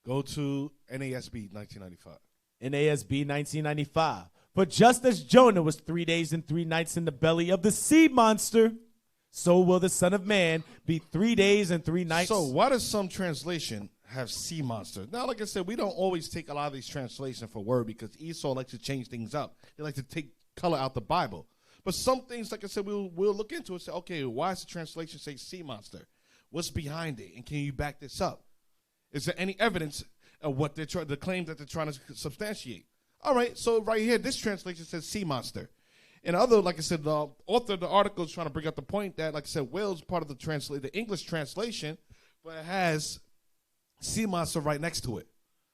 Go to NASB 1995. NASB 1995. For just as Jonah was 3 days and 3 nights in the belly of the sea monster, so will the Son of Man be 3 days and 3 nights. So why does some translation have sea monster? Now, like I said, we don't always take a lot of these translations for word because Esau likes to change things up. They like to take color out the Bible. But some things, like I said, we'll look into it and say, okay, why does the translation say sea monster? What's behind it? And can you back this up? Is there any evidence of what they're the claim that they're trying to substantiate? All right, so right here, this translation says sea monster. And other, like I said, the author of the article is trying to bring up the point that, like I said, whale is part of the English translation, but it has sea monster right next to it.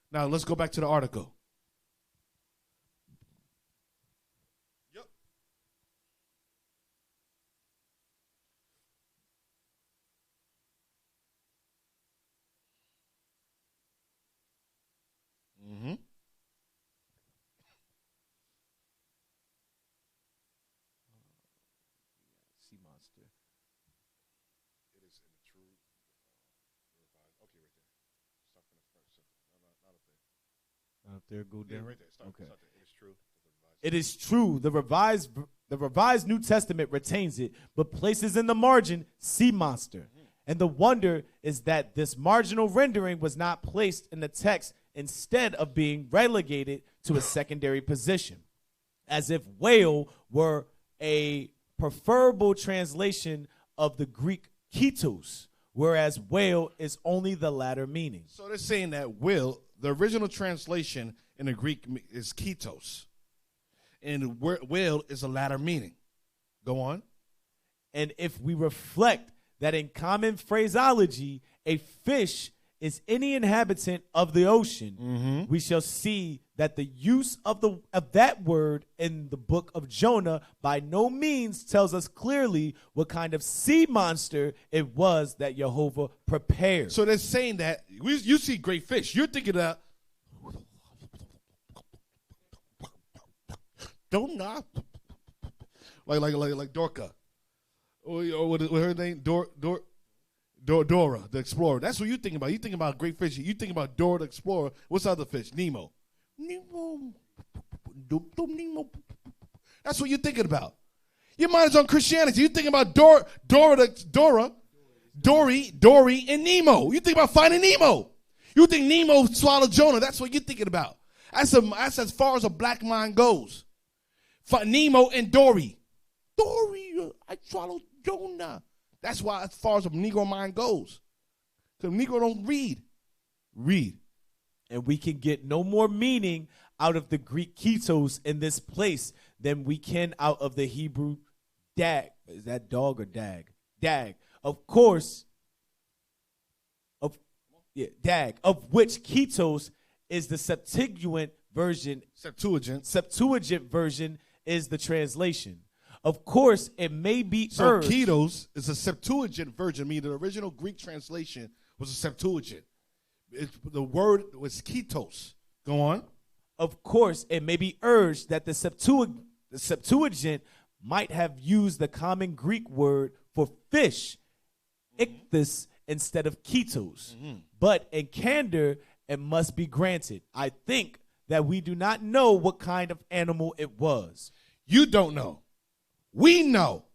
Now, let's go back to the article. Yep. Mm-hmm. Sea monster. It is in the true revised. Okay, right there. Start from the first sentence. No, not up there. Not up there, go down. Yeah, right there. Start there. It is true. It is true. The revised New Testament retains it, but places in the margin sea monster. And the wonder is that this marginal rendering was not placed in the text instead of being relegated to a secondary position, as if whale were a preferable translation of the Greek ketos, whereas whale is only the latter meaning. So they're saying that whale, the original translation in the Greek is ketos, and whale is a latter meaning. Go on. And if we reflect that in common phraseology, a fish is any inhabitant of the ocean, we shall see that the use of that word in the book of Jonah by no means tells us clearly what kind of sea monster it was that Jehovah prepared. So they're saying that you see great fish, you're thinking that Jonah, like Dorca, or what her name, Dora, the explorer. That's what you think about. You think about great fish. You think about Dora the explorer. What's the other fish? Nemo. That's what you're thinking about. Your mind is on Christianity. You think about Dory, and Nemo. You think about finding Nemo. You think Nemo swallowed Jonah. That's what you're thinking about. That's as far as a black mind goes. Nemo and Dory. I swallowed Jonah. That's why as far as a Negro mind goes. Because Negro don't read. And we can get no more meaning out of the Greek ketos in this place than we can out of the Hebrew dag. Is that dog or dag? Dag. Of course, dag, of which ketos is the Septuagint version. Septuagint version is the translation. Of course, it may be urged. So ketos is a Septuagint version, meaning the original Greek translation was a Septuagint. The word was ketos. Go on. Of course, it may be urged that the Septuagint might have used the common Greek word for fish, ichthys, instead of ketos. But in candor, it must be granted, I think, that we do not know what kind of animal it was. You don't know. We know.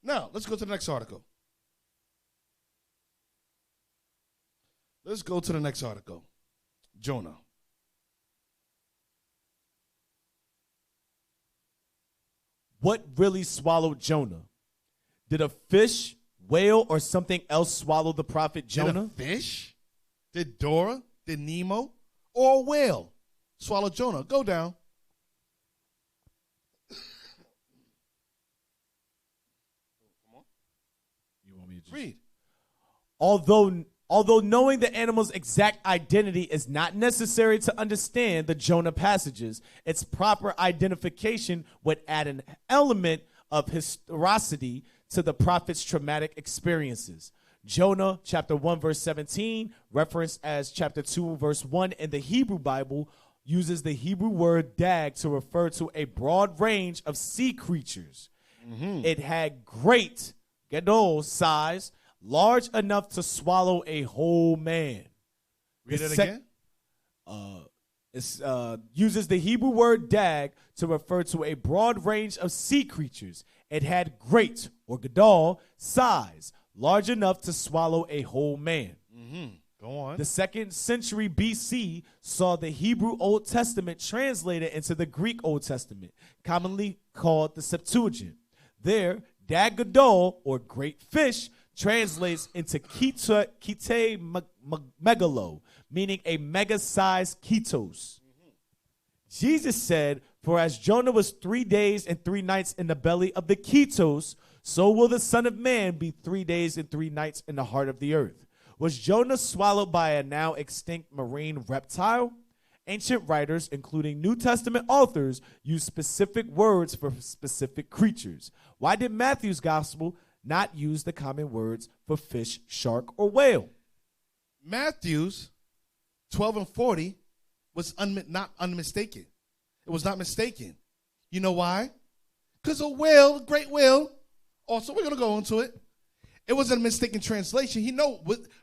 Now, let's go to the next article. Let's go to the next article. Jonah. What really swallowed Jonah? Did a fish, whale, or something else swallow the prophet Jonah? Did a fish? Did Dora? Did Nemo? Or a whale swallow Jonah? Go down. You want me to just read? Although knowing the animal's exact identity is not necessary to understand the Jonah passages, its proper identification would add an element of historicity to the prophet's traumatic experiences. Jonah chapter 1 verse 17, referenced as chapter 2 verse 1 in the Hebrew Bible, uses the Hebrew word dag to refer to a broad range of sea creatures. Mm-hmm. It had great, gadol, size, large enough to swallow a whole man. Read it again. It uses the Hebrew word dag to refer to a broad range of sea creatures. It had great, or gadol, size, large enough to swallow a whole man. Mm-hmm. Go on. The 2nd century BC saw the Hebrew Old Testament translated into the Greek Old Testament, commonly called the Septuagint. There, dag gadol, or great fish, translates into kite megalo, meaning a mega-sized ketos. Mm-hmm. Jesus said, "For as Jonah was 3 days and 3 nights in the belly of the ketos, so will the Son of Man be 3 days and 3 nights in the heart of the earth." Was Jonah swallowed by a now extinct marine reptile? Ancient writers, including New Testament authors, use specific words for specific creatures. Why did Matthew's gospel not use the common words for fish, shark, or whale? Matthew's 12 and 40 was not unmistaken. It was not mistaken. You know why? Because a whale, a great whale, also we're going to go into it. It was a mistaken translation.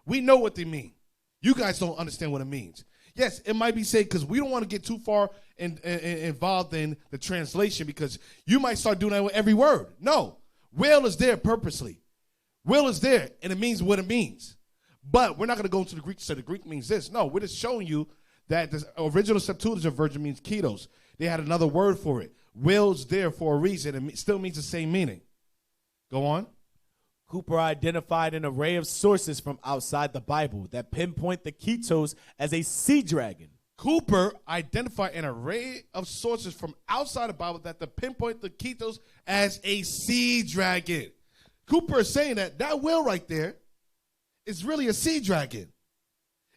We know what they mean. You guys don't understand what it means. Yes, it might be said because we don't want to get too far involved in the translation because you might start doing that with every word. No, whale is there purposely. Whale is there, and it means what it means. But we're not going to go into the Greek, so the Greek means this. No, we're just showing you that the original Septuagint version means ketos. They had another word for it. Whale's there for a reason. It still means the same meaning. Go on. Cooper identified an array of sources from outside the Bible that pinpoint the ketos as a sea dragon. Cooper identified an array of sources from outside the Bible that pinpoint the ketos as a sea dragon. Cooper is saying that whale right there is really a sea dragon.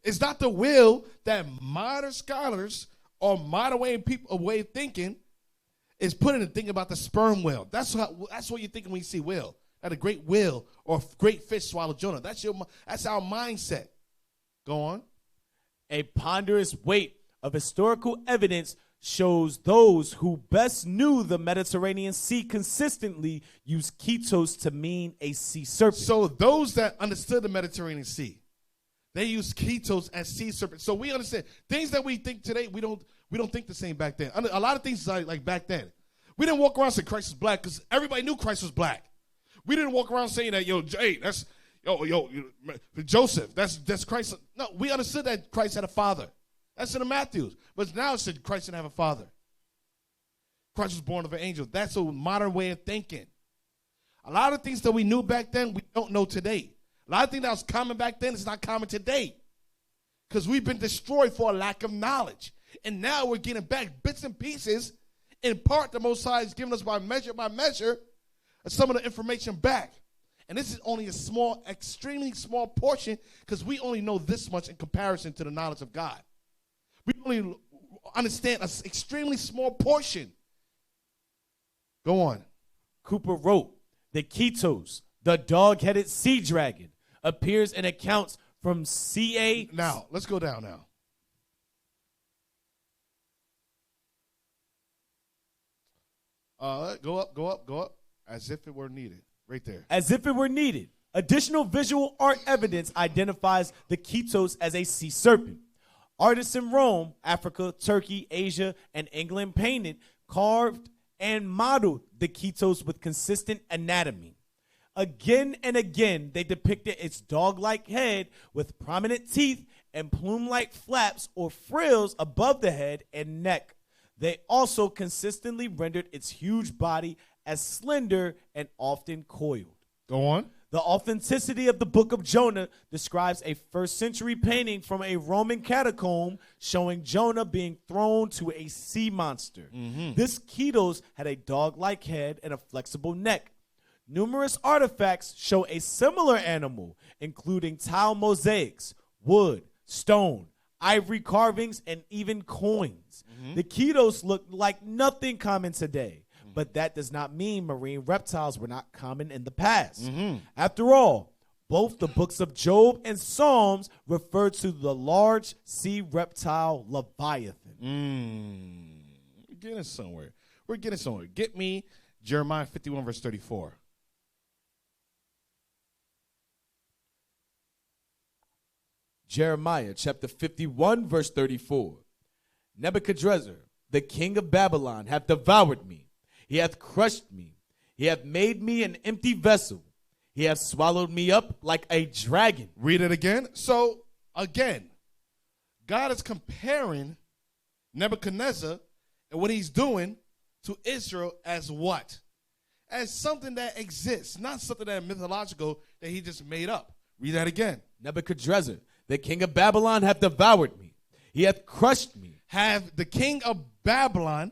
It's not the whale that modern scholars or modern way of thinking is putting and thinking about the sperm whale. That's what you're thinking when you see whale. That a great whale or great fish swallowed Jonah. That's our mindset. Go on. A ponderous weight of historical evidence shows those who best knew the Mediterranean Sea consistently used ketos to mean a sea serpent. So those that understood the Mediterranean Sea, they used ketos as sea serpents. So we understand things that we think today, we don't think the same back then. A lot of things like back then. We didn't walk around saying Christ is black because everybody knew Christ was black. We didn't walk around saying that, that's Joseph, that's Christ. No, we understood that Christ had a father. That's in the Matthews. But now it said Christ didn't have a father. Christ was born of an angel. That's a modern way of thinking. A lot of things that we knew back then, we don't know today. A lot of things that was common back then is not common today. Because we've been destroyed for a lack of knowledge. And now we're getting back bits and pieces. In part, the Most High is giving us by measure, some of the information back. And this is only a small, extremely small portion because we only know this much in comparison to the knowledge of God. We only understand an extremely small portion. Go on. Cooper wrote, the ketos, the dog-headed sea dragon, appears in accounts from CA. Now, let's go down now. Go up. As if it were needed. Right there. As if it were needed. Additional visual art evidence identifies the ketos as a sea serpent. Artists in Rome, Africa, Turkey, Asia, and England painted, carved, and modeled the ketos with consistent anatomy. Again and again, they depicted its dog-like head with prominent teeth and plume-like flaps or frills above the head and neck. They also consistently rendered its huge body as slender and often coiled. Go on. The authenticity of the Book of Jonah describes a first-century painting from a Roman catacomb showing Jonah being thrown to a sea monster. This Ketos had a dog-like head and a flexible neck. Numerous artifacts show a similar animal, including tile mosaics, wood, stone, ivory carvings, and even coins. The Ketos look like nothing common today. But that does not mean marine reptiles were not common in the past. After all, both the books of Job and Psalms refer to the large sea reptile Leviathan. We're getting somewhere. We're getting somewhere. Get me Jeremiah 51, verse 34. Jeremiah chapter 51, verse 34. Nebuchadnezzar, the king of Babylon, hath devoured me. He hath crushed me. He hath made me an empty vessel. He hath swallowed me up like a dragon. Read it again. So, again, God is comparing Nebuchadnezzar and what he's doing to Israel as what? As something that exists, not something that is mythological that he just made up. Read that again. Nebuchadnezzar, the king of Babylon, hath devoured me. He hath crushed me. Have the king of Babylon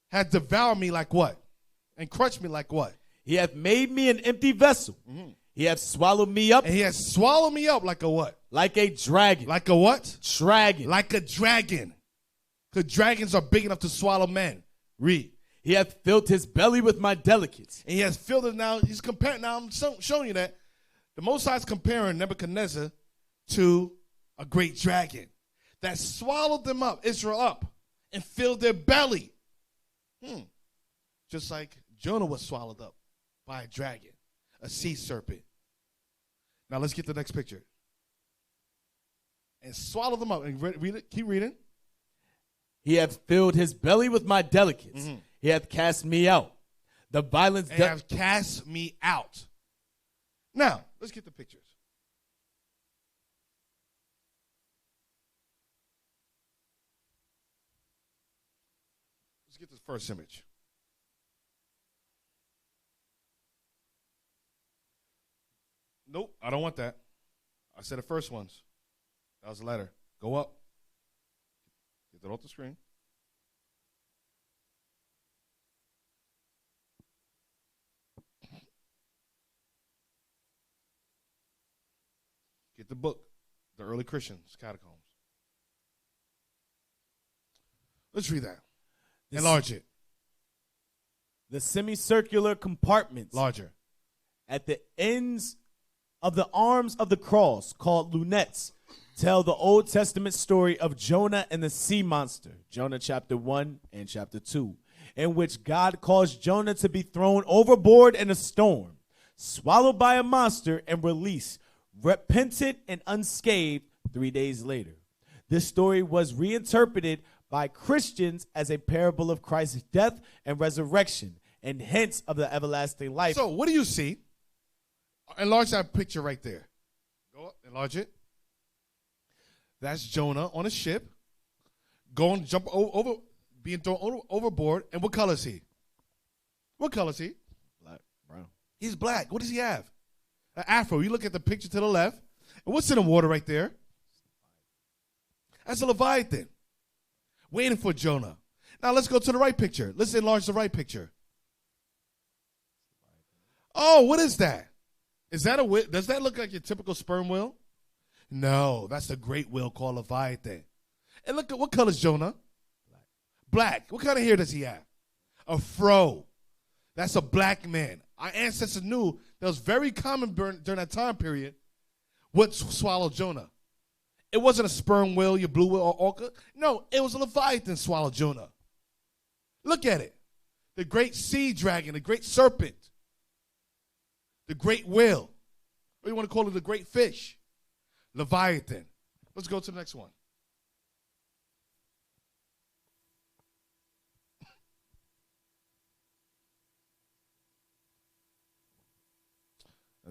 had devoured me like what? And crushed me like what? He hath made me an empty vessel. He hath swallowed me up. And he has swallowed me up like a what? Like a dragon. Like a what? Dragon. Like a dragon. Because dragons are big enough to swallow men. Read. He hath filled his belly with my delicates. And he has filled it now. He's comparing. Now I'm showing you that the Most High is comparing Nebuchadnezzar to a great dragon that swallowed them up, Israel up, and filled their belly. Just like Jonah was swallowed up by a dragon, a sea serpent. Now let's get the next picture. And swallow them up. And read it. Keep reading. He hath filled his belly with my delicates. He hath cast me out. The violence and have cast me out. Now, let's get the pictures. Let's get this first image. Nope, I don't want that. I said the first ones. That was a letter. Go up. Get that off the screen. Get the book, The Early Christians, Catacombs. Let's read that. Enlarge it. The semicircular compartments Larger. at the ends of the arms of the cross, called lunettes, tell the Old Testament story of Jonah and the sea monster, Jonah chapter 1 and chapter 2, in which God caused Jonah to be thrown overboard in a storm, swallowed by a monster, and released, repentant and unscathed 3 days later. This story was reinterpreted by Christians as a parable of Christ's death and resurrection, and hence of the everlasting life. So what do you see? Enlarge that picture right there. Go up, enlarge it. That's Jonah on a ship, jump over, being thrown overboard. And what color is he? What color is he? Black, brown. He's black. What does he have? An afro. You look at the picture to the left. And what's in the water right there? That's a Leviathan. Waiting for Jonah. Now let's go to the right picture. Let's enlarge the right picture. Oh, what is that? Is that a whale? Does that look like your typical sperm whale? No, that's a great whale called Leviathan. And look at what color is Jonah? Black. What kind of hair does he have? A fro. That's a black man. Our ancestors knew that was very common during that time period. What swallowed Jonah? It wasn't a sperm whale, your blue whale or orca. No, it was a Leviathan swallowed Jonah. Look at it. The great sea dragon, the great serpent, the great whale. Or you want to call it the great fish. Leviathan. Let's go to the next one.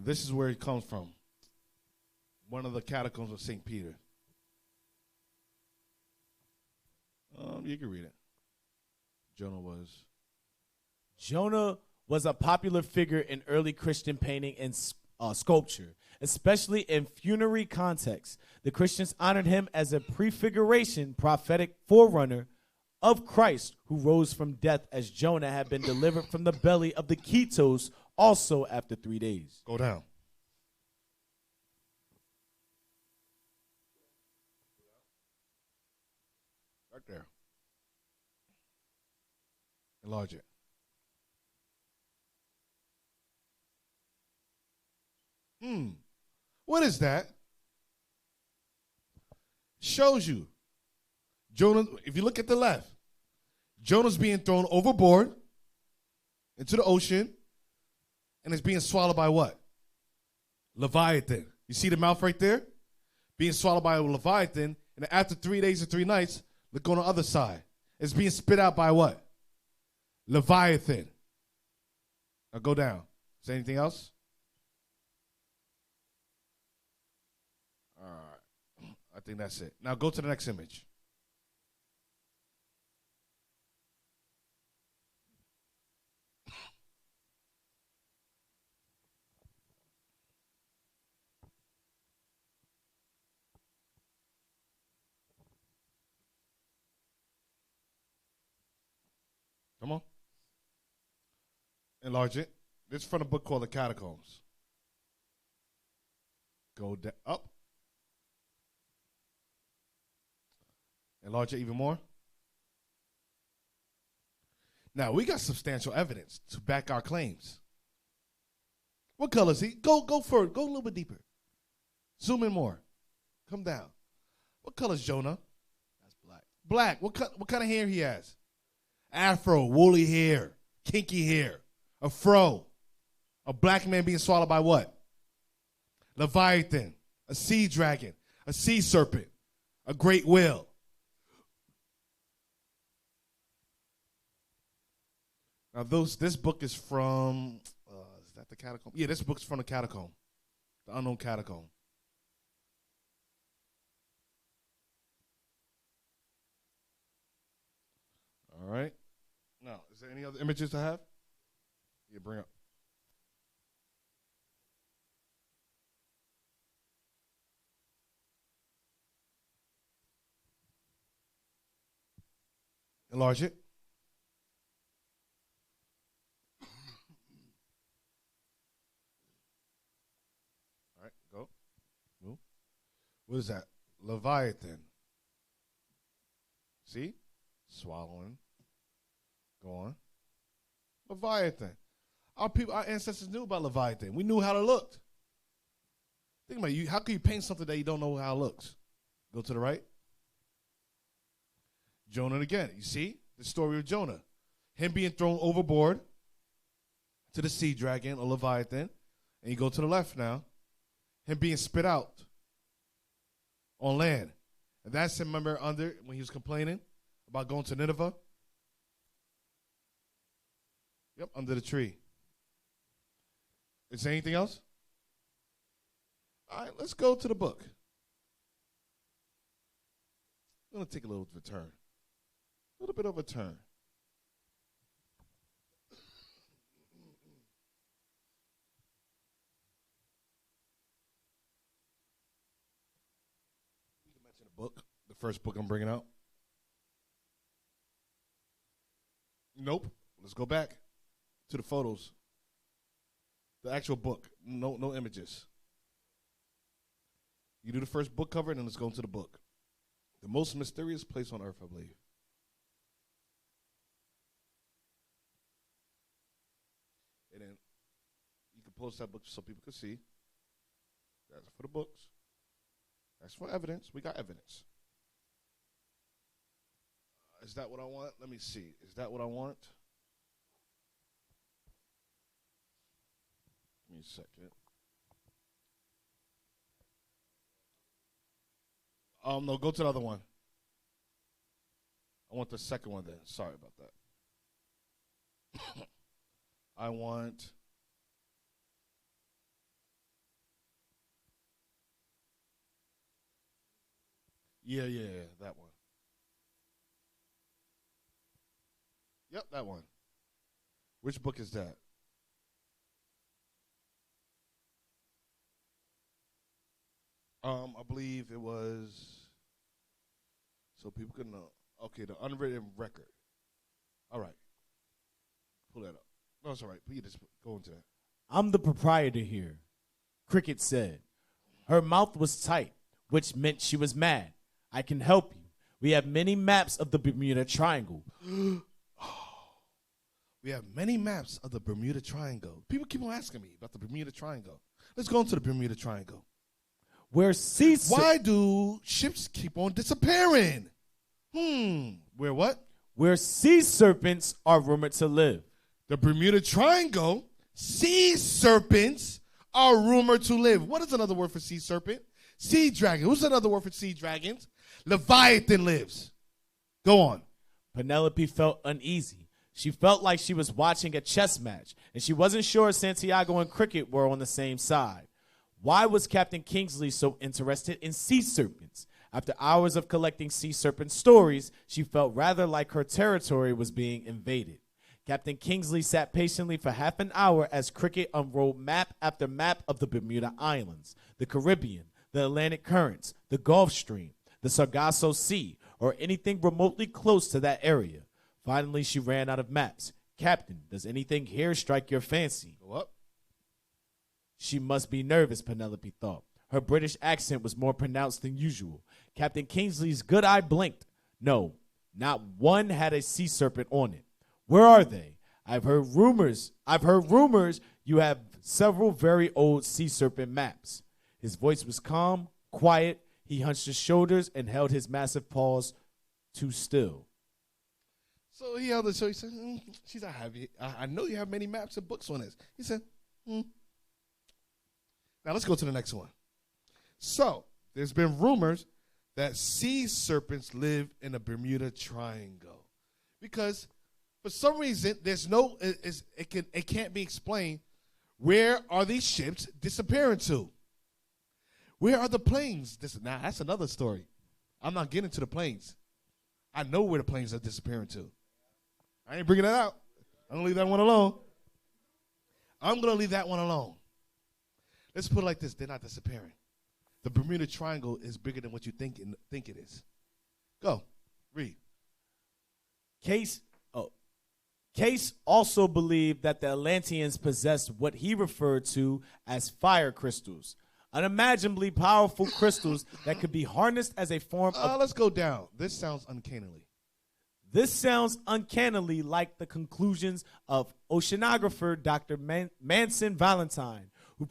And this is where it comes from. One of the catacombs of St. Peter. You can read it. Jonah was a popular figure in early Christian painting and sculpture, especially in funerary contexts. The Christians honored him as a prefiguration, prophetic forerunner of Christ who rose from death, as Jonah had been delivered from the belly of the Ketos also after 3 days. Go down. Right there. Enlarge it. What is that? Shows you. Jonah, if you look at the left, Jonah's being thrown overboard into the ocean, and it's being swallowed by what? Leviathan. You see the mouth right there? Being swallowed by a Leviathan, and after 3 days and 3 nights, look on the other side. It's being spit out by what? Leviathan. Now go down. Is there anything else? All right. I think that's it. Now go to the next image. Come on. Enlarge it. This is from a book called The Catacombs. Go up. Enlarge it even more. Now, we got substantial evidence to back our claims. What color is he? Go further. Go a little bit deeper. Zoom in more. Come down. What color is Jonah? That's black. Black. What kind of hair he has? Afro, woolly hair, kinky hair, a fro. A black man being swallowed by what? Leviathan, a sea dragon, a sea serpent, a great whale. Now, this book is from, is that the catacomb? Yeah, this book's from the catacomb, the unknown catacomb. All right. Now, is there any other images to have? Yeah, bring up. Enlarge it. All right, go. Move. What is that? Leviathan. See? Swallowing. Go on. Leviathan. Our ancestors knew about Leviathan. We knew how it looked. Think about it. How can you paint something that you don't know how it looks? Go to the right. Jonah again. You see the story of Jonah. Him being thrown overboard to the sea dragon or Leviathan. And you go to the left now. Him being spit out on land. And that's him, remember, under when he was complaining about going to Nineveh. Yep, under the tree. Is there anything else? All right, let's go to the book. I'm going to take a little of a turn. A little bit of a turn. You can mention the book, the first book I'm bringing out. Nope. Let's go back to the photos. The actual book. No images. You do the first book cover, and then let's go into the book. The most mysterious place on earth, I believe. And then you can post that book so people can see. That's for the books. That's for evidence. We got evidence. Is that what I want? Let me see. Is that what I want? Give me a second. No, go to the other one. I want the second one then. Sorry about that. I want Yeah, that one. Yep, that one. Which book is that? I believe it was, so people could know. Okay, the unwritten record. All right. Pull that up. No, it's all right. Please just go into that. I'm the proprietor here, Cricket said. Her mouth was tight, which meant she was mad. I can help you. We have many maps of the Bermuda Triangle. We have many maps of the Bermuda Triangle. People keep on asking me about the Bermuda Triangle. Let's go into the Bermuda Triangle. Where Why do ships keep on disappearing? Where what? Where sea serpents are rumored to live. The Bermuda Triangle, sea serpents are rumored to live. What is another word for sea serpent? Sea dragon. What's another word for sea dragons? Leviathan lives. Go on. Penelope felt uneasy. She felt like she was watching a chess match, and she wasn't sure Santiago and Cricket were on the same side. Why was Captain Kingsley so interested in sea serpents? After hours of collecting sea serpent stories, she felt rather like her territory was being invaded. Captain Kingsley sat patiently for half an hour as Cricket unrolled map after map of the Bermuda Islands, the Caribbean, the Atlantic Currents, the Gulf Stream, the Sargasso Sea, or anything remotely close to that area. Finally, she ran out of maps. Captain, does anything here strike your fancy? What? She must be nervous, Penelope thought. Her British accent was more pronounced than usual. Captain Kingsley's good eye blinked. No, not one had a sea serpent on it. Where are they? I've heard rumors you have several very old sea serpent maps. His voice was calm, quiet. He hunched his shoulders and held his massive paws too still. So he held it. So he said, "She's not happy. I know you have many maps and books on this." He said, Now let's go to the next one. So there's been rumors that sea serpents live in the Bermuda Triangle because for some reason there's no it can't be explained. Where are these ships disappearing to? Where are the planes? Now that's another story. I'm not getting to the planes. I know where the planes are disappearing to. I ain't bringing that out. I'm going to leave that one alone. Let's put it like this. They're not disappearing. The Bermuda Triangle is bigger than what you think it is. Go. Read. Case also believed that the Atlanteans possessed what he referred to as fire crystals, unimaginably powerful crystals that could be harnessed as a form of... Let's go down. This sounds uncannily. This sounds uncannily like the conclusions of oceanographer Dr. Manson Valentine, who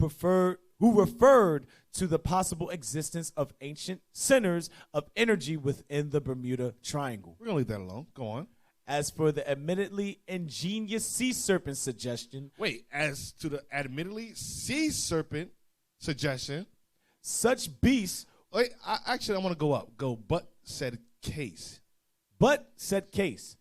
referred to the possible existence of ancient centers of energy within the Bermuda Triangle. We're going to leave that alone. Go on. As for the admittedly ingenious sea serpent suggestion... Wait, as to the admittedly sea serpent suggestion... Such beasts... Wait, I want to go up. But said case. But, said Case,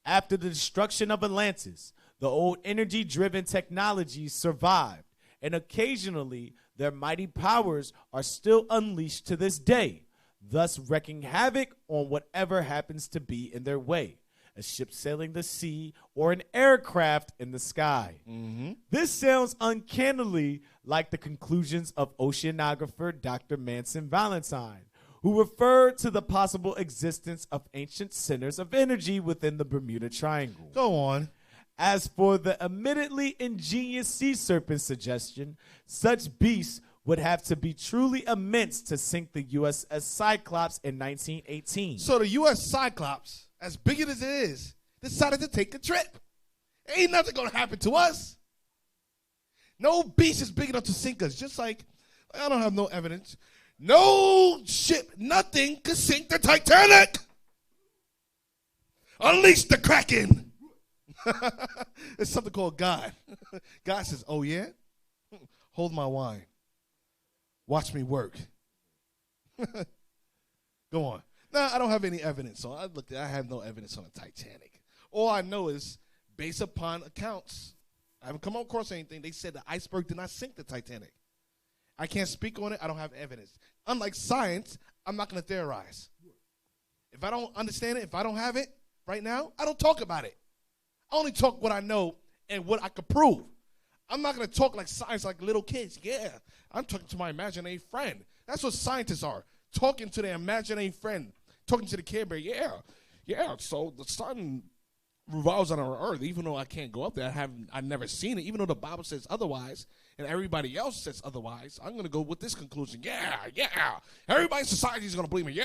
after the destruction of Atlantis, the old energy-driven technologies survived, and occasionally their mighty powers are still unleashed to this day, thus wreaking havoc on whatever happens to be in their way, a ship sailing the sea or an aircraft in the sky. Mm-hmm. This sounds uncannily like the conclusions of oceanographer Dr. Manson Valentine, who referred to the possible existence of ancient centers of energy within the Bermuda Triangle. Go on. As for the admittedly ingenious sea serpent suggestion, such beasts would have to be truly immense to sink the USS Cyclops in 1918. So the U.S. Cyclops, as big as it is, decided to take a trip. Ain't nothing going to happen to us. No beast is big enough to sink us, just like, I don't have no evidence. No ship, nothing could sink the Titanic. Unleash the Kraken. It's something called God. God says, oh yeah? Hold my wine. Watch me work. Go on. No, I don't have any evidence. So I have no evidence on the Titanic. All I know is based upon accounts. I haven't come across anything. They said the iceberg did not sink the Titanic. I can't speak on it. I don't have evidence. Unlike science, I'm not going to theorize. If I don't understand it, if I don't have it right now, I don't talk about it. I only talk what I know and what I can prove. I'm not going to talk like science like little kids. Yeah, I'm talking to my imaginary friend. That's what scientists are, talking to their imaginary friend, talking to the Care Bear. Yeah, so the sun revolves on our earth, even though I can't go up there. I've never seen it, even though the Bible says otherwise and everybody else says otherwise. I'm going to go with this conclusion. Yeah. Everybody in society is going to believe me.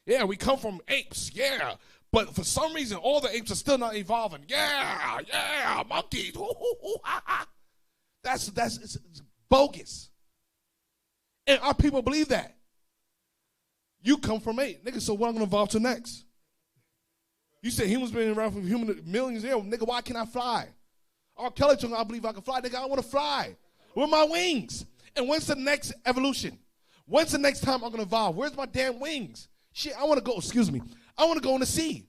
Yeah, we come from apes. Yeah. But for some reason, all the apes are still not evolving. Yeah, monkeys. It's bogus. And our people believe that. You come from ape. Nigga, so what I'm going to evolve to next? You said humans been around for millions of years. Nigga, why can't I fly? R. Kelly told me I believe I can fly. Nigga, I want to fly with my wings. And when's the next evolution? When's the next time I'm going to evolve? Where's my damn wings? Shit, I want to go, I want to go in the sea.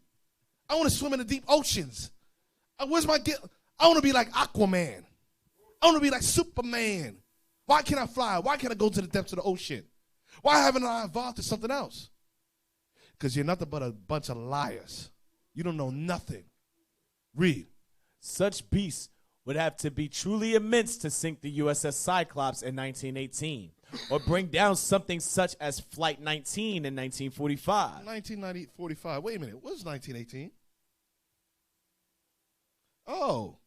I want to swim in the deep oceans. I want to be like Aquaman. I want to be like Superman. Why can't I fly? Why can't I go to the depths of the ocean? Why haven't I evolved to something else? Because you're nothing but a bunch of liars. You don't know nothing. Read. Such beasts would have to be truly immense to sink the USS Cyclops in 1918, or bring down something such as Flight 19 in 1945. 1945. Wait a minute. What was 1918? Oh,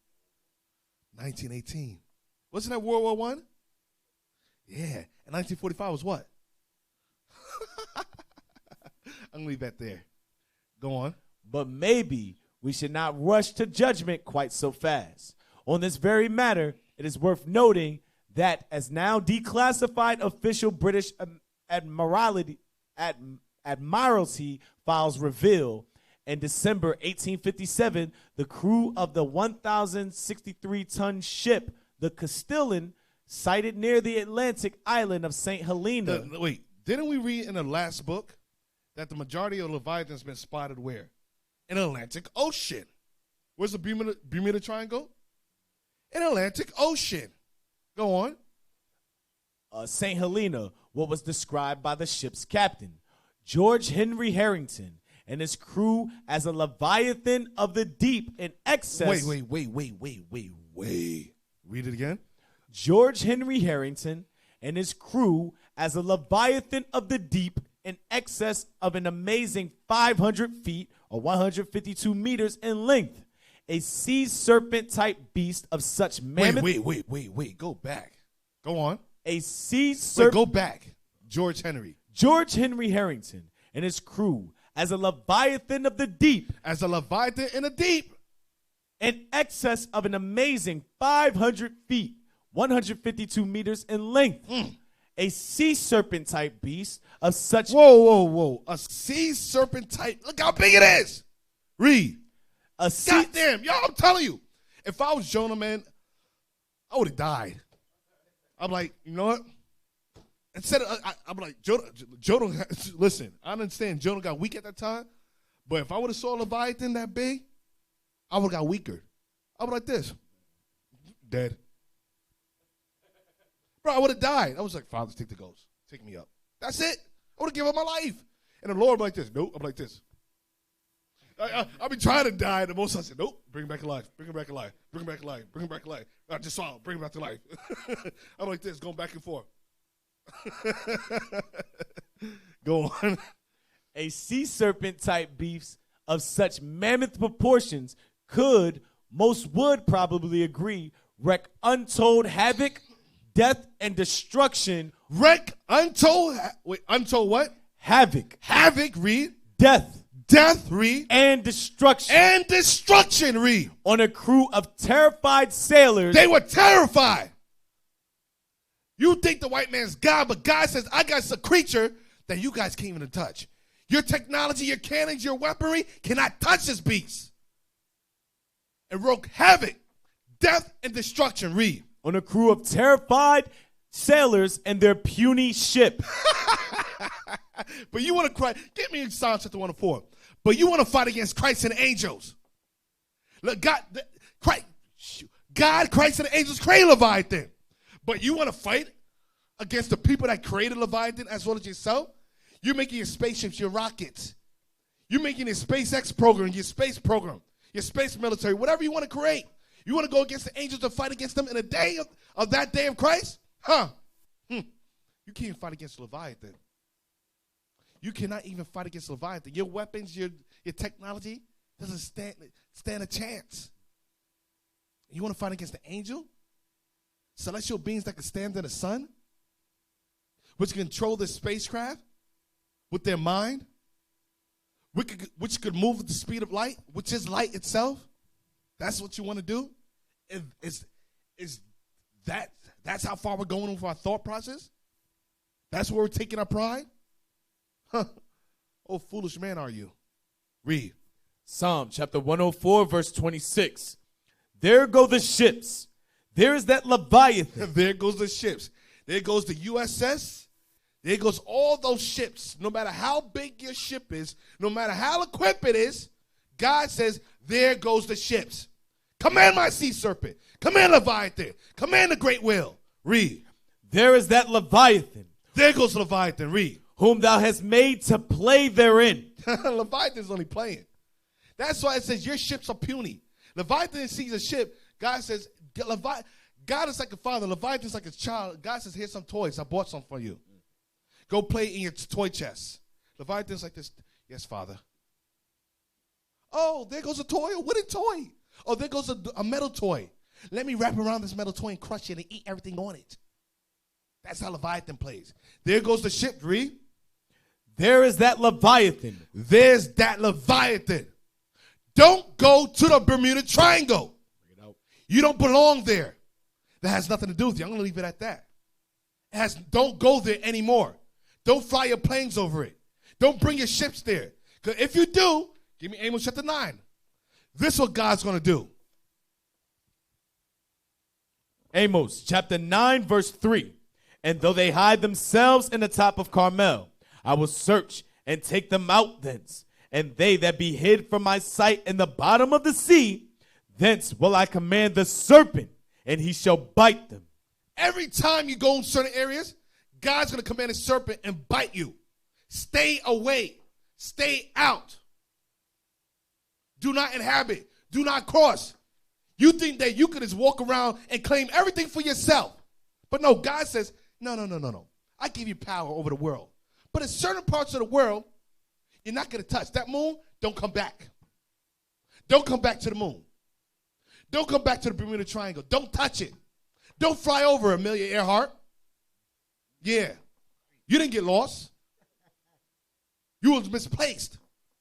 1918. Wasn't that World War I? Yeah. And 1945 was what? I'm going to leave that there. Go on. But maybe we should not rush to judgment quite so fast. On this very matter, it is worth noting that as now declassified official British Admiralty files reveal, in December 1857, the crew of the 1,063-ton ship, the Castilian, sighted near the Atlantic island of St. Helena. Wait, didn't we read in the last book that the majority of Leviathans been spotted where? In the Atlantic Ocean. Where's the Bermuda Triangle? In the Atlantic Ocean. Go on. St. Helena, what was described by the ship's captain, George Henry Harrington, and his crew as a Leviathan of the deep in excess. Wait. Read it again. George Henry Harrington and his crew as a Leviathan of the deep in excess of an amazing 500 feet or 152 meters in length. A sea serpent type beast of such mammoth. Wait. Go back. Go on. A sea serpent. Go back. George Henry. George Henry Harrington and his crew as a Leviathan of the deep. As a Leviathan in the deep. In excess of an amazing 500 feet, 152 meters in length. A sea serpent type beast of such. Whoa. A sea serpent type. Look how big it is. Read. Goddamn. Yo, I'm telling you. If I was Jonah, man, I would have died. I'm like, you know what? Instead of, I'm like, Jonah, listen, I understand Jonah got weak at that time, but if I would have saw Leviathan that big, I would have got weaker. I would like this. Dead. Bro, I would have died. I was like, Father, take the ghost. Take me up. That's it. I would have given up my life. And the Lord be like this. Nope. I'm like this. I've been trying to die, and the Most High said, nope, bring him back alive. Bring him back alive. Bring him back alive. Bring him back alive. I just saw him. Bring him back to life. I'm like this, going back and forth. Go on. A sea serpent type beast of such mammoth proportions could, most would probably agree, wreak untold havoc, death, and destruction. Wreck untold, untold what? Havoc. Havoc, read. Death. Death, read. And destruction. And destruction, read. On a crew of terrified sailors. They were terrified. You think the white man's God, but God says, I got a creature that you guys can't even touch. Your technology, your cannons, your weaponry cannot touch this beast. And wreak havoc, death, and destruction, read. On a crew of terrified sailors and their puny ship. But you want to cry. Get me in Psalm chapter 104. But you want to fight against Christ and angels. Look, God, Christ, and the angels created Leviathan. But you want to fight against the people that created Leviathan as well as yourself? You're making your spaceships, your rockets, You're making your SpaceX program, your space program, your space military, whatever you want to create. You want to go against the angels to fight against them in a day of that day of Christ? You can't fight against Leviathan. You cannot even fight against Leviathan. Your weapons, your technology doesn't stand a chance. You want to fight against the angel? Celestial beings that can stand in the sun? Which control the spacecraft with their mind? Which could move at the speed of light, which is light itself? That's what you want to do? That's how far we're going with our thought process? That's where we're taking our pride? Oh, foolish man are you. Read. Psalm chapter 104, verse 26. There go the ships. There is that Leviathan. There goes the ships. There goes the USS. There goes all those ships. No matter how big your ship is, no matter how equipped it is, God says, there goes the ships. Command my sea serpent. Command Leviathan. Command the great whale. Read. There is that Leviathan. There goes Leviathan. Read. Whom thou hast made to play therein. Leviathan's only playing. That's why it says your ships are puny. Leviathan sees a ship. God says, God is like a father. Leviathan's like a child. God says, here's some toys. I bought some for you. Go play in your toy chest. Leviathan's like this. Yes, Father. Oh, there goes a toy. A wooden toy. Oh, there goes a metal toy. Let me wrap around this metal toy and crush it and eat everything on it. That's how Leviathan plays. There goes the ship, Reed. There is that Leviathan. There's that Leviathan. Don't go to the Bermuda Triangle. You don't belong there. That has nothing to do with you. I'm going to leave it at that. Don't go there anymore. Don't fly your planes over it. Don't bring your ships there. Because if you do, give me Amos chapter 9. This is what God's going to do. Amos chapter 9, verse 3. And though they hide themselves in the top of Carmel, I will search and take them out thence. And they that be hid from my sight in the bottom of the sea, thence will I command the serpent, and he shall bite them. Every time you go in certain areas, God's going to command a serpent and bite you. Stay away. Stay out. Do not inhabit. Do not cross. You think that you could just walk around and claim everything for yourself. But no, God says, no. I give you power over the world. But in certain parts of the world, you're not going to touch. That moon, don't come back. Don't come back to the moon. Don't come back to the Bermuda Triangle. Don't touch it. Don't fly over Amelia Earhart. Yeah. You didn't get lost. You was misplaced.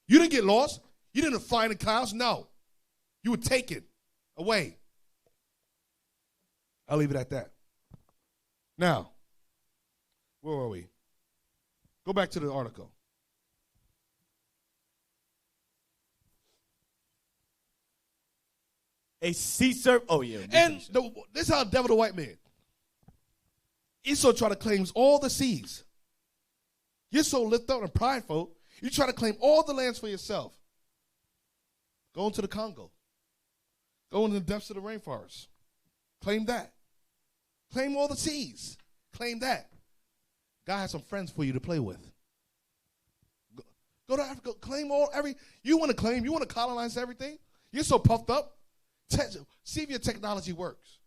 You didn't get lost. You didn't fly in the clouds. No. You were taken away. I'll leave it at that. Now, where were we? Go back to the article. A sea serpent. Oh, yeah. And this is how the devil, the white man. Esau try to claim all the seas. You're so lifted up and prideful, you try to claim all the lands for yourself. Go into the Congo. Go into the depths of the rainforest. Claim that. Claim all the seas. Claim that. God has some friends for you to play with. Go to Africa. Claim you want to claim. You want to colonize everything. You're so puffed up. See if your technology works.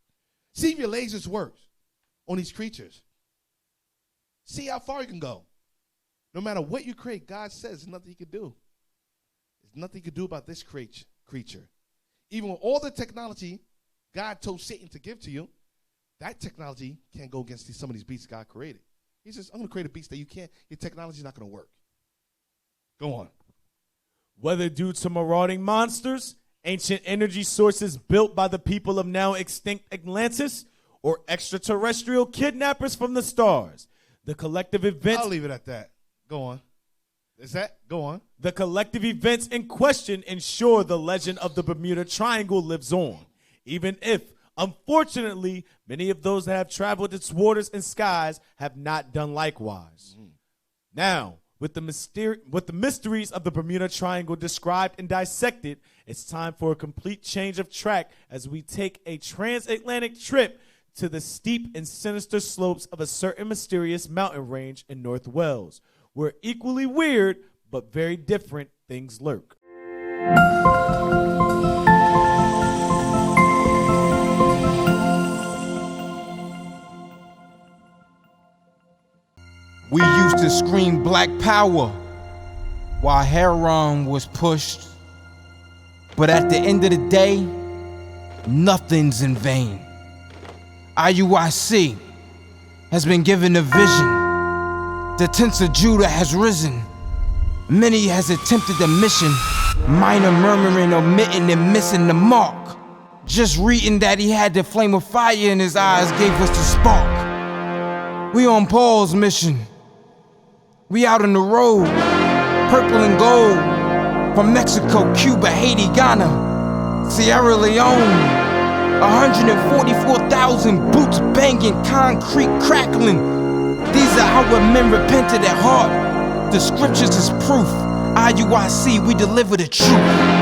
See if your lasers works on these creatures. See how far you can go. No matter what you create, God says there's nothing you can do. There's nothing you can do about this creature. Even with all the technology God told Satan to give to you, that technology can't go against some of these beasts God created. He says, I'm going to create a beast that you can't. Your technology is not going to work. Go on. Whether due to marauding monsters, ancient energy sources built by the people of now extinct Atlantis, or extraterrestrial kidnappers from the stars, the collective events... I'll leave it at that. Go on. Go on. The collective events in question ensure the legend of the Bermuda Triangle lives on, even if, unfortunately, many of those that have traveled its waters and skies have not done likewise. Mm-hmm. Now, with the mysteries of the Bermuda Triangle described and dissected, it's time for a complete change of track as we take a transatlantic trip to the steep and sinister slopes of a certain mysterious mountain range in North Wales, where equally weird but very different things lurk. We used to scream black power while heroin was pushed. But at the end of the day, nothing's in vain. IUIC has been given a vision. The tents of Judah has risen. Many has attempted the mission. Minor murmuring, omitting, and missing the mark. Just reading that he had the flame of fire in his eyes gave us the spark. We on Paul's mission. We out on the road, purple and gold. From Mexico, Cuba, Haiti, Ghana, Sierra Leone. 144,000 boots banging, concrete crackling. These are our men repented at heart. The scriptures is proof. IUIC, we deliver the truth.